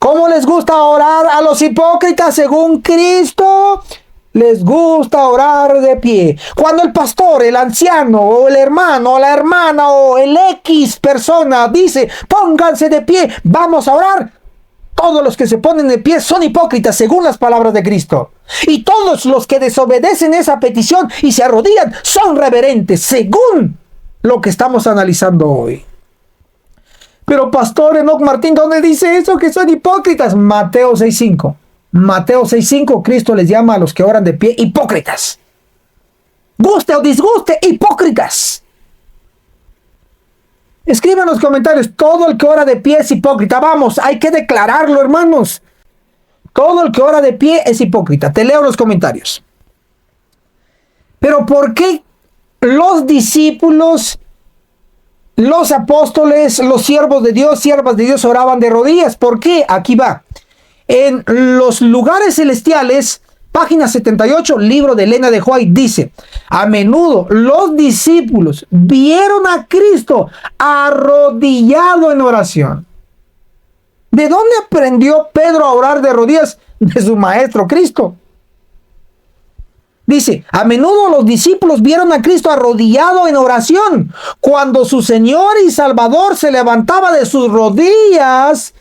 Speaker 1: ¿Cómo les gusta orar a los hipócritas según Cristo? Les gusta orar de pie. Cuando el pastor, el anciano, o el hermano, o la hermana, o el X persona dice, pónganse de pie, vamos a orar. Todos los que se ponen de pie son hipócritas según las palabras de Cristo. Y todos los que desobedecen esa petición y se arrodillan son reverentes según lo que estamos analizando hoy. Pero pastor Enoc Martín, ¿dónde dice eso que son hipócritas? Mateo 6.5. Mateo 6.5, Cristo les llama a los que oran de pie hipócritas. Guste o disguste, hipócritas. Escribe en los comentarios, todo el que ora de pie es hipócrita. Vamos, hay que declararlo, hermanos. Todo el que ora de pie es hipócrita. Te leo los comentarios. Pero ¿por qué los discípulos, los apóstoles, los siervos de Dios, siervas de Dios oraban de rodillas? ¿Por qué? Aquí va. En los lugares celestiales, página 78, libro de Elena de White, dice: a menudo los discípulos vieron a Cristo arrodillado en oración. ¿De dónde aprendió Pedro a orar de rodillas? De su maestro Cristo. Dice, a menudo los discípulos vieron a Cristo arrodillado en oración. Cuando su Señor y Salvador se levantaba de sus rodillas,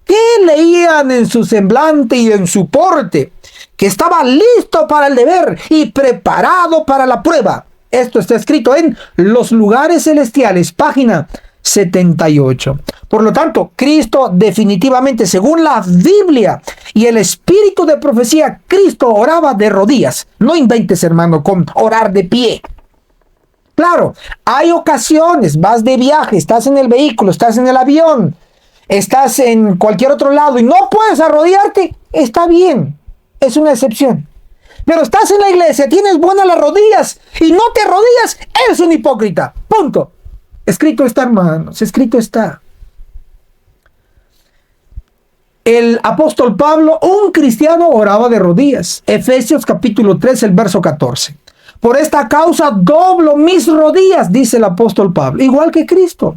Speaker 1: ¿qué leían en su semblante y en su porte? Que estaba listo para el deber y preparado para la prueba. Esto está escrito en Los Lugares Celestiales, página 78. Por lo tanto, Cristo definitivamente, según la Biblia y el espíritu de profecía, Cristo oraba de rodillas. No inventes, hermano, con orar de pie. Claro, hay ocasiones, vas de viaje, estás en el vehículo, estás en el avión, estás en cualquier otro lado y no puedes arrodillarte, está bien, es una excepción. Pero estás en la iglesia, tienes buenas las rodillas y no te arrodillas, eres un hipócrita. Punto. Escrito está, hermanos, escrito está. El apóstol Pablo, un cristiano, oraba de rodillas. Efesios capítulo 3, el verso 14. Por esta causa doblo mis rodillas, dice el apóstol Pablo, igual que Cristo.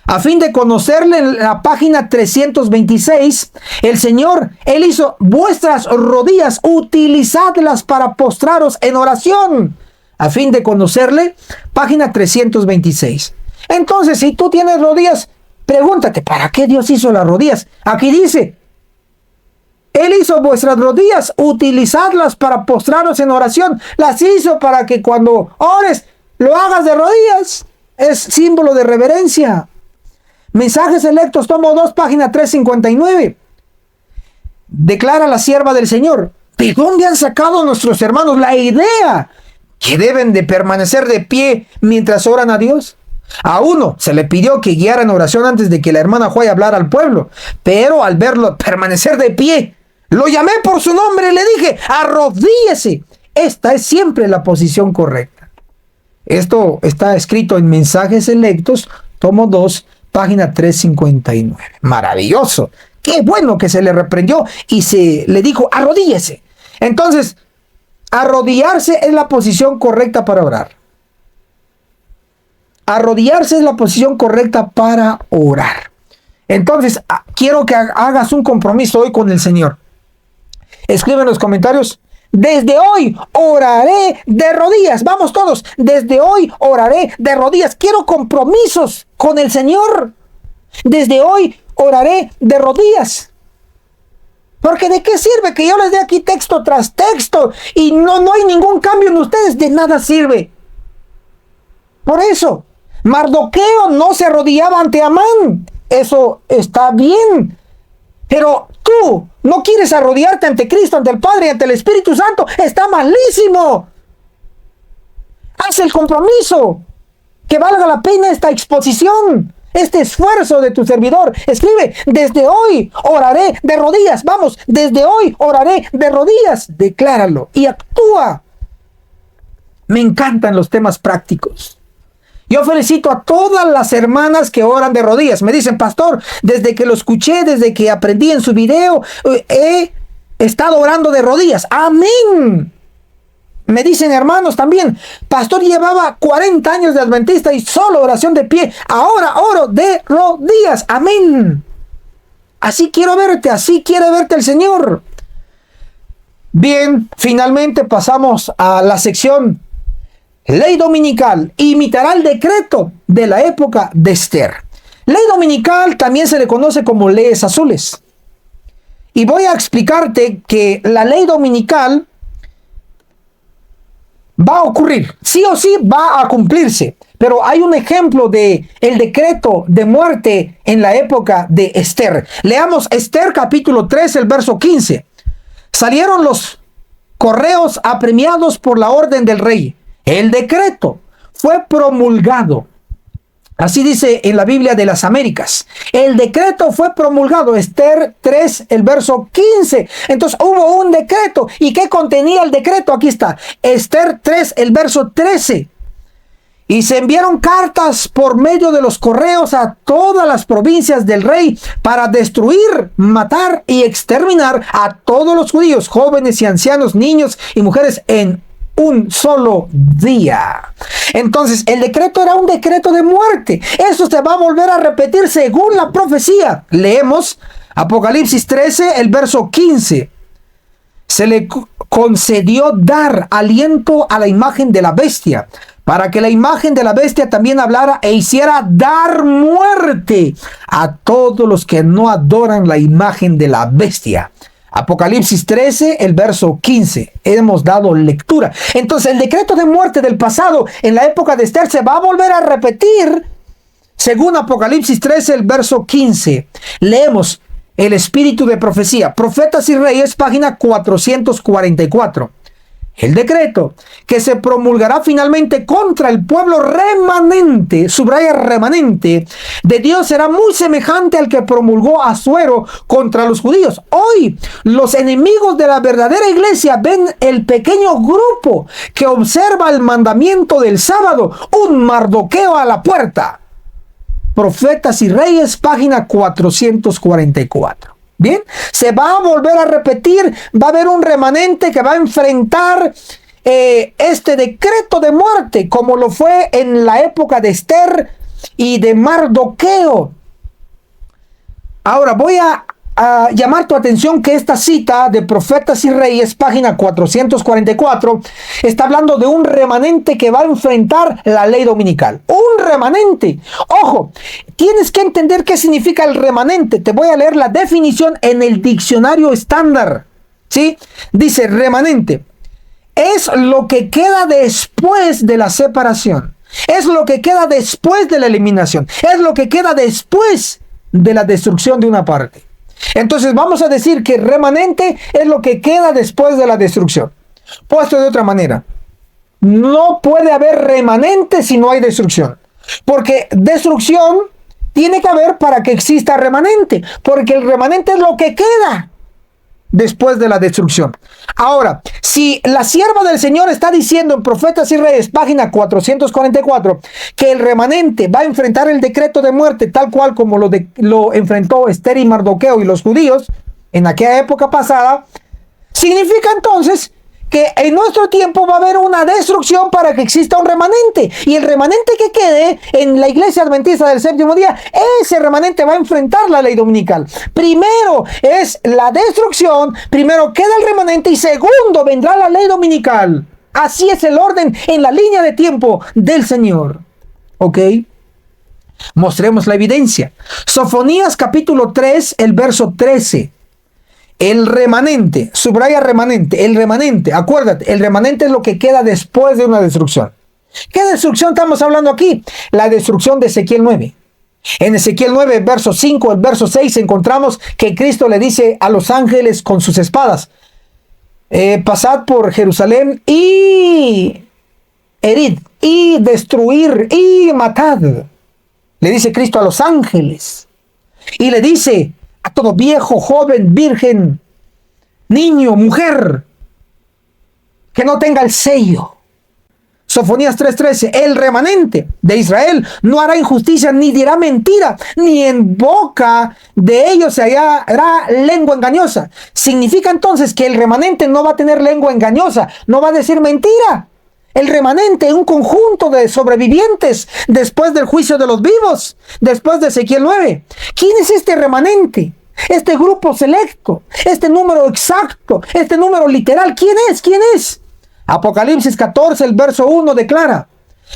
Speaker 1: A fin de conocerle, en la página 326, el Señor, Él hizo vuestras rodillas, utilizadlas para postraros en oración. A fin de conocerle, página 326. Entonces, si tú tienes rodillas, pregúntate, ¿para qué Dios hizo las rodillas? Aquí dice, Él hizo vuestras rodillas, utilizadlas para postraros en oración. Las hizo para que cuando ores, lo hagas de rodillas. Es símbolo de reverencia. Mensajes Selectos, tomo 2, página 359. Declara la sierva del Señor: ¿de dónde han sacado nuestros hermanos la idea que deben de permanecer de pie mientras oran a Dios? A uno se le pidió que guiara en oración antes de que la hermana Joy hablara al pueblo, pero al verlo permanecer de pie, lo llamé por su nombre y le dije: arrodíllese. Esta es siempre la posición correcta. Esto está escrito en Mensajes Selectos, tomo 2, página 359. Maravilloso. Qué bueno que se le reprendió y se le dijo, arrodíllese. Entonces, arrodillarse es la posición correcta para orar. Arrodillarse es la posición correcta para orar. Entonces, quiero que hagas un compromiso hoy con el Señor. Escribe en los comentarios, desde hoy oraré de rodillas. Vamos todos, desde hoy oraré de rodillas. Quiero compromisos con el Señor. Desde hoy oraré de rodillas. Porque ¿de qué sirve que yo les dé aquí texto tras texto y no hay ningún cambio en ustedes? De nada sirve. Por eso, Mardoqueo no se arrodillaba ante Amán. Eso está bien. Pero tú no quieres arrodillarte ante Cristo, ante el Padre y ante el Espíritu Santo. Está malísimo. Haz el compromiso. Que valga la pena esta exposición, este esfuerzo de tu servidor. Escribe, desde hoy oraré de rodillas. Vamos, desde hoy oraré de rodillas. Decláralo y actúa. Me encantan los temas prácticos. Yo felicito a todas las hermanas que oran de rodillas. Me dicen, pastor, desde que lo escuché, desde que aprendí en su video, he estado orando de rodillas. Amén. Me dicen hermanos también, pastor, llevaba 40 años de adventista y solo oración de pie. Ahora oro de rodillas. Amén. Así quiero verte, así quiere verte el Señor. Bien, finalmente pasamos a la sección Ley dominical. Imitará el decreto de la época de Esther. Ley dominical también se le conoce como leyes azules. Y voy a explicarte que la ley dominical va a ocurrir, sí o sí va a cumplirse. Pero hay un ejemplo de el decreto de muerte en la época de Esther. Leamos Esther capítulo 3, el verso 15. Salieron los correos apremiados por la orden del rey. El decreto fue promulgado. Así dice en la Biblia de las Américas. El decreto fue promulgado. Esther 3, el verso 15. Entonces hubo un decreto. ¿Y qué contenía el decreto? Aquí está. Esther 3, el verso 13. Y se enviaron cartas por medio de los correos a todas las provincias del rey para destruir, matar y exterminar a todos los judíos, jóvenes y ancianos, niños y mujeres en un solo día. Entonces el decreto era un decreto de muerte. Eso se va a volver a repetir según la profecía. Leemos Apocalipsis 13, el verso 15. Se le concedió dar aliento a la imagen de la bestia, para que la imagen de la bestia también hablara e hiciera dar muerte a todos los que no adoran la imagen de la bestia. Apocalipsis 13, el verso 15. Hemos dado lectura. Entonces el decreto de muerte del pasado en la época de Esther se va a volver a repetir según Apocalipsis 13, el verso 15. Leemos el espíritu de profecía. Profetas y Reyes, página 444. El decreto que se promulgará finalmente contra el pueblo remanente, subraya remanente, de Dios será muy semejante al que promulgó Asuero contra los judíos. Hoy los enemigos de la verdadera iglesia ven el pequeño grupo que observa el mandamiento del sábado, un Mardoqueo a la puerta. Profetas y Reyes, página 444. Bien, se va a volver a repetir, va a haber un remanente que va a enfrentar este decreto de muerte, como lo fue en la época de Esther y de Mardoqueo. Ahora voy a llamar tu atención que esta cita de Profetas y Reyes, página 444, está hablando de un remanente que va a enfrentar la ley dominical. Un remanente. Ojo, tienes que entender qué significa el remanente. Te voy a leer la definición en el diccionario estándar. ¿Sí? Dice remanente. Es lo que queda después de la separación. Es lo que queda después de la eliminación. Es lo que queda después de la destrucción de una parte. Entonces vamos a decir que remanente es lo que queda después de la destrucción. Puesto de otra manera, no puede haber remanente si no hay destrucción. Porque destrucción tiene que haber para que exista remanente. Porque el remanente es lo que queda. después de la destrucción. Ahora, si la sierva del Señor está diciendo en Profetas y Reyes, página 444, que el remanente va a enfrentar el decreto de muerte tal cual como lo enfrentó Esther y Mardoqueo y los judíos en aquella época pasada, significa entonces que en nuestro tiempo va a haber una destrucción para que exista un remanente. Y el remanente que quede en la iglesia adventista del séptimo día, ese remanente va a enfrentar la ley dominical. Primero es la destrucción, primero queda el remanente y segundo vendrá la ley dominical. Así es el orden en la línea de tiempo del Señor. ¿Ok? Mostremos la evidencia. Sofonías capítulo 3, el verso 13. El remanente, subraya remanente, el remanente, acuérdate, el remanente es lo que queda después de una destrucción. ¿Qué destrucción estamos hablando aquí? La destrucción de Ezequiel 9. En Ezequiel 9, verso 5, el verso 6, encontramos que Cristo le dice a los ángeles con sus espadas, pasad por Jerusalén y herid, y destruir, y matad. Le dice Cristo a los ángeles. Y le dice a todo viejo, joven, virgen, niño, mujer, que no tenga el sello. Sofonías 3:13, el remanente de Israel no hará injusticia ni dirá mentira, ni en boca de ellos se hallará lengua engañosa. Significa entonces que el remanente no va a tener lengua engañosa, no va a decir mentira. El remanente, un conjunto de sobrevivientes después del juicio de los vivos, después de Ezequiel 9. ¿Quién es este remanente? Este grupo selecto, este número exacto, este número literal. ¿Quién es? ¿Quién es? Apocalipsis 14, el verso 1 declara: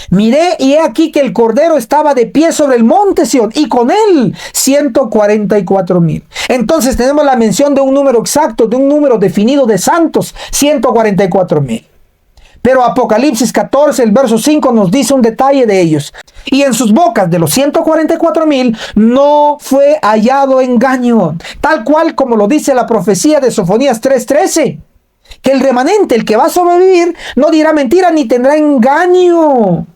Speaker 1: miré y he aquí que el Cordero estaba de pie sobre el monte Sión y con él 144,000. Entonces tenemos la mención de un número exacto, de un número definido de santos, 144,000. Pero Apocalipsis 14, el verso 5 nos dice un detalle de ellos. Y en sus bocas de los 144,000 no fue hallado engaño, tal cual como lo dice la profecía de Sofonías 3:13. Que el remanente, el que va a sobrevivir, no dirá mentira ni tendrá engaño.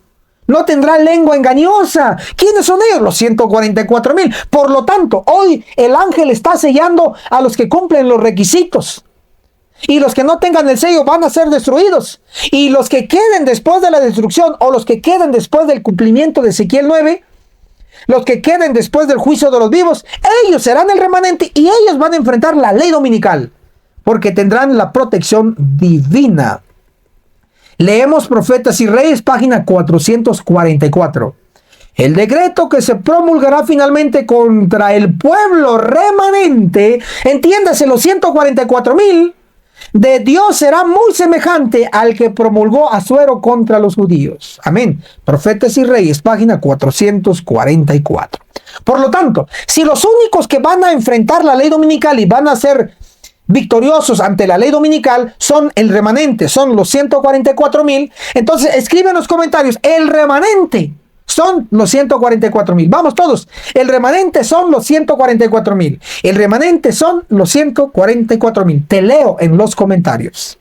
Speaker 1: No tendrá lengua engañosa. ¿Quiénes son ellos? Los 144,000. Por lo tanto, hoy el ángel está sellando a los que cumplen los requisitos. Y los que no tengan el sello van a ser destruidos. Y los que queden después de la destrucción, o los que queden después del cumplimiento de Ezequiel 9, los que queden después del juicio de los vivos, ellos serán el remanente y ellos van a enfrentar la ley dominical, porque tendrán la protección divina. Leemos Profetas y Reyes, página 444. El decreto que se promulgará finalmente contra el pueblo remanente, entiéndase, los 144,000, de Dios será muy semejante al que promulgó Asuero contra los judíos. Amén. Profetas y Reyes, página 444. Por lo tanto, si los únicos que van a enfrentar la ley dominical y van a ser victoriosos ante la ley dominical son el remanente, son los 144,000, entonces escribe en los comentarios: el remanente son los 144,000. Vamos todos. El remanente son los 144,000. El remanente son los 144,000. Te leo en los comentarios.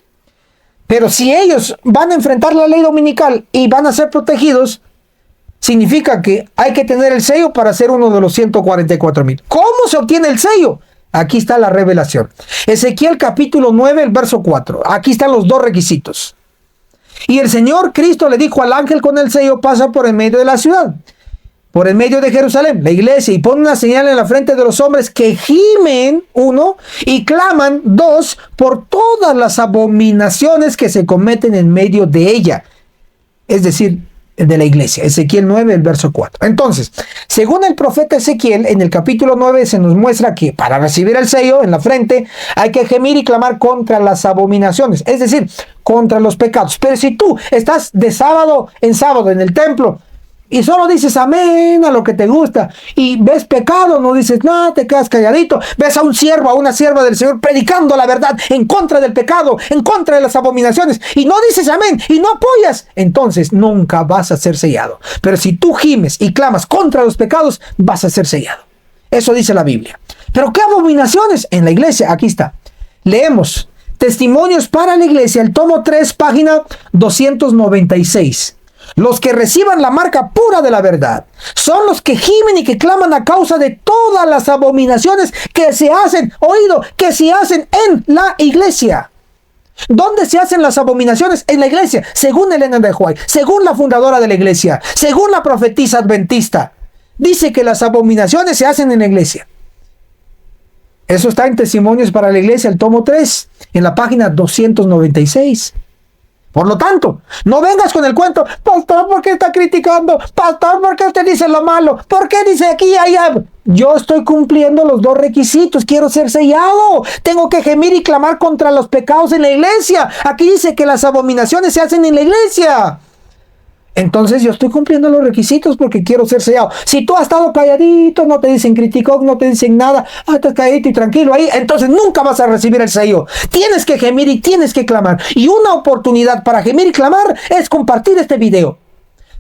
Speaker 1: Pero si ellos van a enfrentar la ley dominical y van a ser protegidos, significa que hay que tener el sello para ser uno de los 144,000. ¿Cómo se obtiene el sello? Aquí está la revelación. Ezequiel capítulo 9, el verso 4. Aquí están los dos requisitos. Y el Señor Cristo le dijo al ángel con el sello: pasa por en medio de la ciudad, por en medio de Jerusalén, la iglesia, y pon una señal en la frente de los hombres que gimen, 1, y claman, 2, por todas las abominaciones que se cometen en medio de ella. Es decir, de la iglesia. Ezequiel 9, el verso 4. Entonces, según el profeta Ezequiel, en el capítulo 9 se nos muestra que para recibir el sello en la frente hay que gemir y clamar contra las abominaciones, es decir, contra los pecados. Pero si tú estás de sábado en el templo y solo dices amén a lo que te gusta y ves pecado, no dices nada, te quedas calladito, ves a un siervo, a una sierva del Señor predicando la verdad en contra del pecado, en contra de las abominaciones, y no dices amén y no apoyas, entonces nunca vas a ser sellado. Pero si tú gimes y clamas contra los pecados, vas a ser sellado. Eso dice la Biblia. ¿Pero qué abominaciones? En la iglesia, aquí está. Leemos Testimonios para la Iglesia, el tomo 3, página 296. Los que reciban la marca pura de la verdad son los que gimen y que claman a causa de todas las abominaciones que se hacen, oído, que se hacen en la iglesia. ¿Dónde se hacen las abominaciones? En la iglesia, según Elena de White, según la fundadora de la iglesia, según la profetisa adventista. Dice que las abominaciones se hacen en la iglesia. Eso está en Testimonios para la Iglesia, el tomo 3, en la página 296. Por lo tanto, no vengas con el cuento, pastor, ¿por qué está criticando? Pastor, ¿por qué usted dice lo malo? ¿Por qué dice aquí y allá? Yo estoy cumpliendo los dos requisitos, quiero ser sellado. Tengo que gemir y clamar contra los pecados en la iglesia. Aquí dice que las abominaciones se hacen en la iglesia. Entonces yo estoy cumpliendo los requisitos porque quiero ser sellado. Si tú has estado calladito, no te dicen criticón, no te dicen nada, estás calladito y tranquilo ahí, entonces nunca vas a recibir el sello. Tienes que gemir y tienes que clamar. Y una oportunidad para gemir y clamar es compartir este video.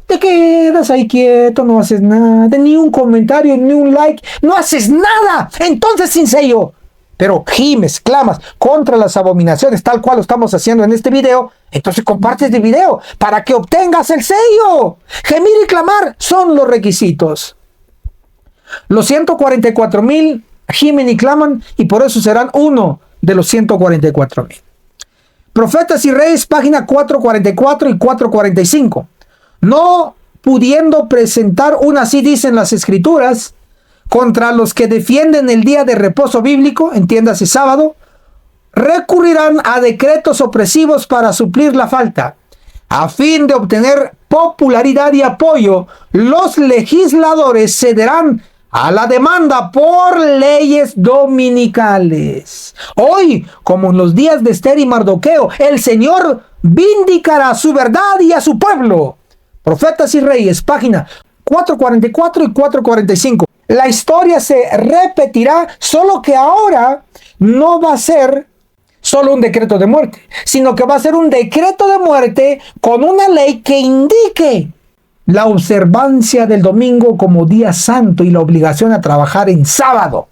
Speaker 1: Te quedas ahí quieto, no haces nada, ni un comentario, ni un like, no haces nada. Entonces sin sello. Pero gimes, clamas contra las abominaciones, tal cual lo estamos haciendo en este video. Entonces comparte este video para que obtengas el sello. Gemir y clamar son los requisitos. Los 144,000 gimen y claman y por eso serán uno de los 144,000. Profetas y Reyes, página 444 y 445. No pudiendo presentar una, así dicen las escrituras, contra los que defienden el día de reposo bíblico, entiéndase sábado, recurrirán a decretos opresivos para suplir la falta. A fin de obtener popularidad y apoyo, los legisladores cederán a la demanda por leyes dominicales. Hoy, como en los días de Esther y Mardoqueo, el Señor vindicará su verdad y a su pueblo. Profetas y Reyes, página 444 y 445. La historia se repetirá, solo que ahora no va a ser solo un decreto de muerte, sino que va a ser un decreto de muerte con una ley que indique la observancia del domingo como día santo y la obligación a trabajar en sábado.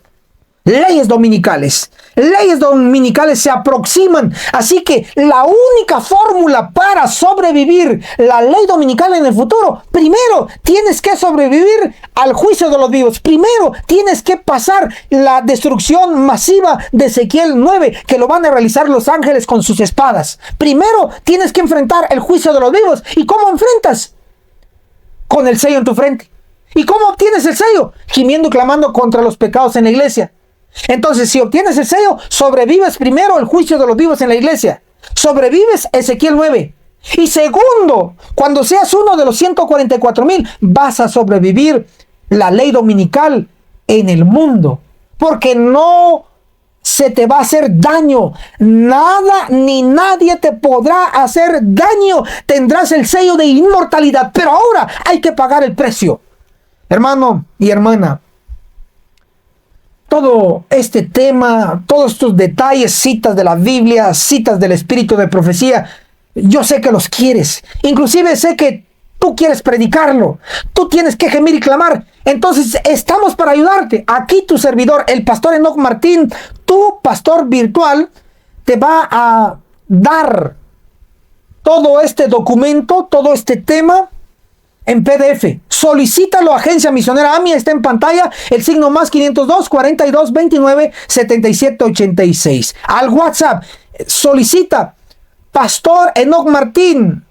Speaker 1: Leyes dominicales se aproximan, así que la única fórmula para sobrevivir la ley dominical en el futuro, primero tienes que sobrevivir al juicio de los vivos, primero tienes que pasar la destrucción masiva de Ezequiel 9, que lo van a realizar los ángeles con sus espadas. Primero tienes que enfrentar el juicio de los vivos. ¿Y cómo enfrentas? Con el sello en tu frente. ¿Y cómo obtienes el sello? Gimiendo y clamando contra los pecados en la iglesia. Entonces, si obtienes el sello, sobrevives primero el juicio de los vivos en la iglesia. Sobrevives Ezequiel 9. Y segundo, cuando seas uno de los 144,000, vas a sobrevivir la ley dominical en el mundo. Porque no se te va a hacer daño. Nada ni nadie te podrá hacer daño. Tendrás el sello de inmortalidad. Pero ahora hay que pagar el precio. Hermano y hermana, todo este tema, todos estos detalles, citas de la Biblia, citas del espíritu de profecía, yo sé que los quieres. Inclusive sé que tú quieres predicarlo. Tú tienes que gemir y clamar. Entonces estamos para ayudarte. Aquí tu servidor, el pastor Enoc Martín, tu pastor virtual, te va a dar todo este documento, todo este tema en PDF. Solicítalo a Agencia Misionera AMI, está en pantalla, el signo más 502 42 29 77 86. Al WhatsApp, solicita Pastor Enoc Martín,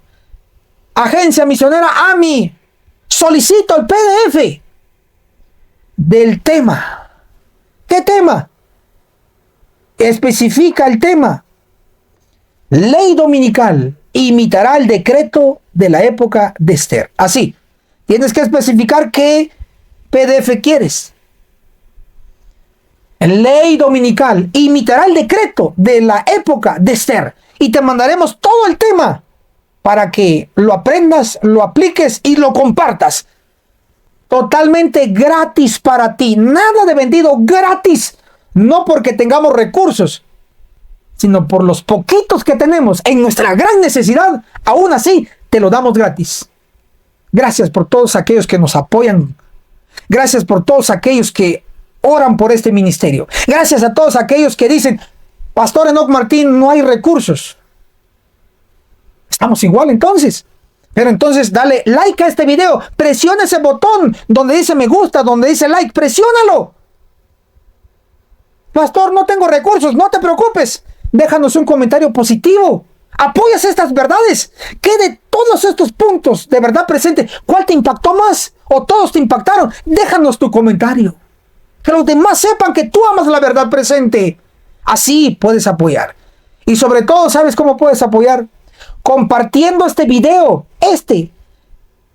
Speaker 1: Agencia Misionera AMI. Solicito el PDF del tema. ¿Qué tema? Especifica el tema. Ley dominical imitará el decreto de la época de Esther. Así, tienes que especificar qué PDF quieres. Ley dominical imitará el decreto de la época de Esther. Y te mandaremos todo el tema para que lo aprendas, lo apliques y lo compartas. Totalmente gratis para ti. Nada de vendido, gratis. No porque tengamos recursos, sino por los poquitos que tenemos en nuestra gran necesidad. Aún así, te lo damos gratis. Gracias por todos aquellos que nos apoyan. Gracias por todos aquellos que oran por este ministerio. Gracias a todos aquellos que dicen, Pastor Enoc Martín, no hay recursos. Estamos igual entonces. Pero entonces dale like a este video, presiona ese botón donde dice me gusta, donde dice like, presiónalo. Pastor, no tengo recursos, no te preocupes. Déjanos un comentario positivo. ¿Apoyas estas verdades? ¿Qué de todos estos puntos de verdad presente, cuál te impactó más? ¿O todos te impactaron? Déjanos tu comentario. Que los demás sepan que tú amas la verdad presente. Así puedes apoyar. Y sobre todo, ¿sabes cómo puedes apoyar? Compartiendo este video. Este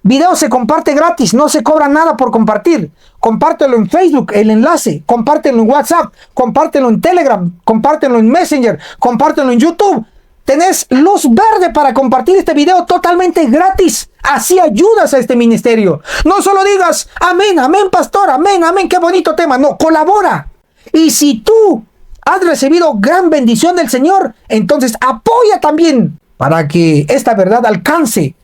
Speaker 1: video se comparte gratis, no se cobra nada por compartir. Compártelo en Facebook, el enlace. Compártelo en WhatsApp, compártelo en Telegram, compártelo en Messenger, compártelo en YouTube. Tenés luz verde para compartir este video totalmente gratis. Así ayudas a este ministerio. No solo digas, amén, amén, pastor, amén, amén, qué bonito tema. No, colabora. Y si tú has recibido gran bendición del Señor, entonces apoya también para que esta verdad alcance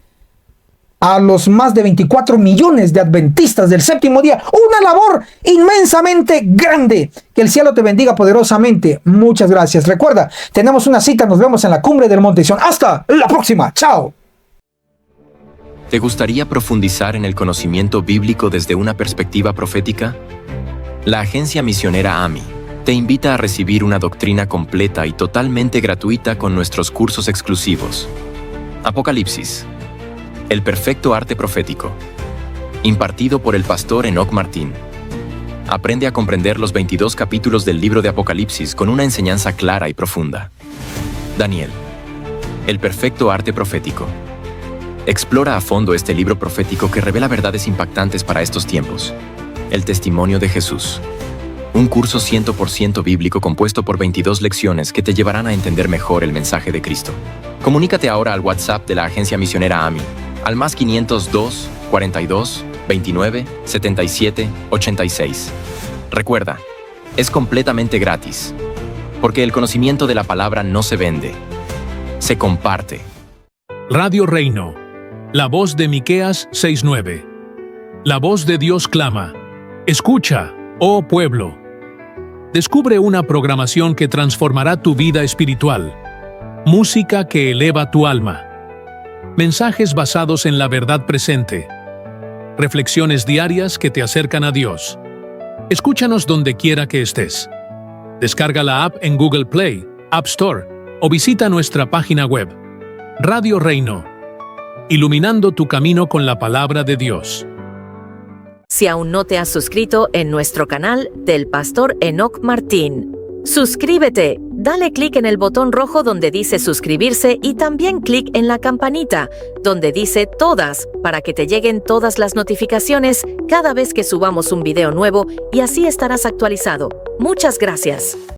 Speaker 1: a los más de 24 millones de adventistas del séptimo día. Una labor inmensamente grande. Que el cielo te bendiga poderosamente. Muchas gracias. Recuerda, tenemos una cita. Nos vemos en la cumbre del Monte Sión. Hasta la próxima. Chao.
Speaker 3: ¿Te gustaría profundizar en el conocimiento bíblico desde una perspectiva profética? La agencia misionera AMI te invita a recibir una doctrina completa y totalmente gratuita con nuestros cursos exclusivos. Apocalipsis. El perfecto arte profético. Impartido por el pastor Enoc Martín. Aprende a comprender los 22 capítulos del libro de Apocalipsis con una enseñanza clara y profunda. Daniel. El perfecto arte profético. Explora a fondo este libro profético que revela verdades impactantes para estos tiempos. El testimonio de Jesús. Un curso 100% bíblico compuesto por 22 lecciones que te llevarán a entender mejor el mensaje de Cristo. Comunícate ahora al WhatsApp de la agencia misionera AMI, al más 502 42 29 77 86. Recuerda, es completamente gratis, porque el conocimiento de la palabra no se vende, se comparte.
Speaker 4: Radio Reino, la voz de Miqueas 6:9. La voz de Dios clama: escucha, oh pueblo. Descubre una programación que transformará tu vida espiritual. Música que eleva tu alma. Mensajes basados en la verdad presente. Reflexiones diarias que te acercan a Dios. Escúchanos donde quiera que estés. Descarga la app en Google Play, App Store o visita nuestra página web. Radio Reino. Iluminando tu camino con la palabra de Dios.
Speaker 2: Si aún no te has suscrito en nuestro canal del Pastor Enoc Martín, suscríbete, dale clic en el botón rojo donde dice suscribirse y también clic en la campanita donde dice todas para que te lleguen todas las notificaciones cada vez que subamos un video nuevo y así estarás actualizado. Muchas gracias.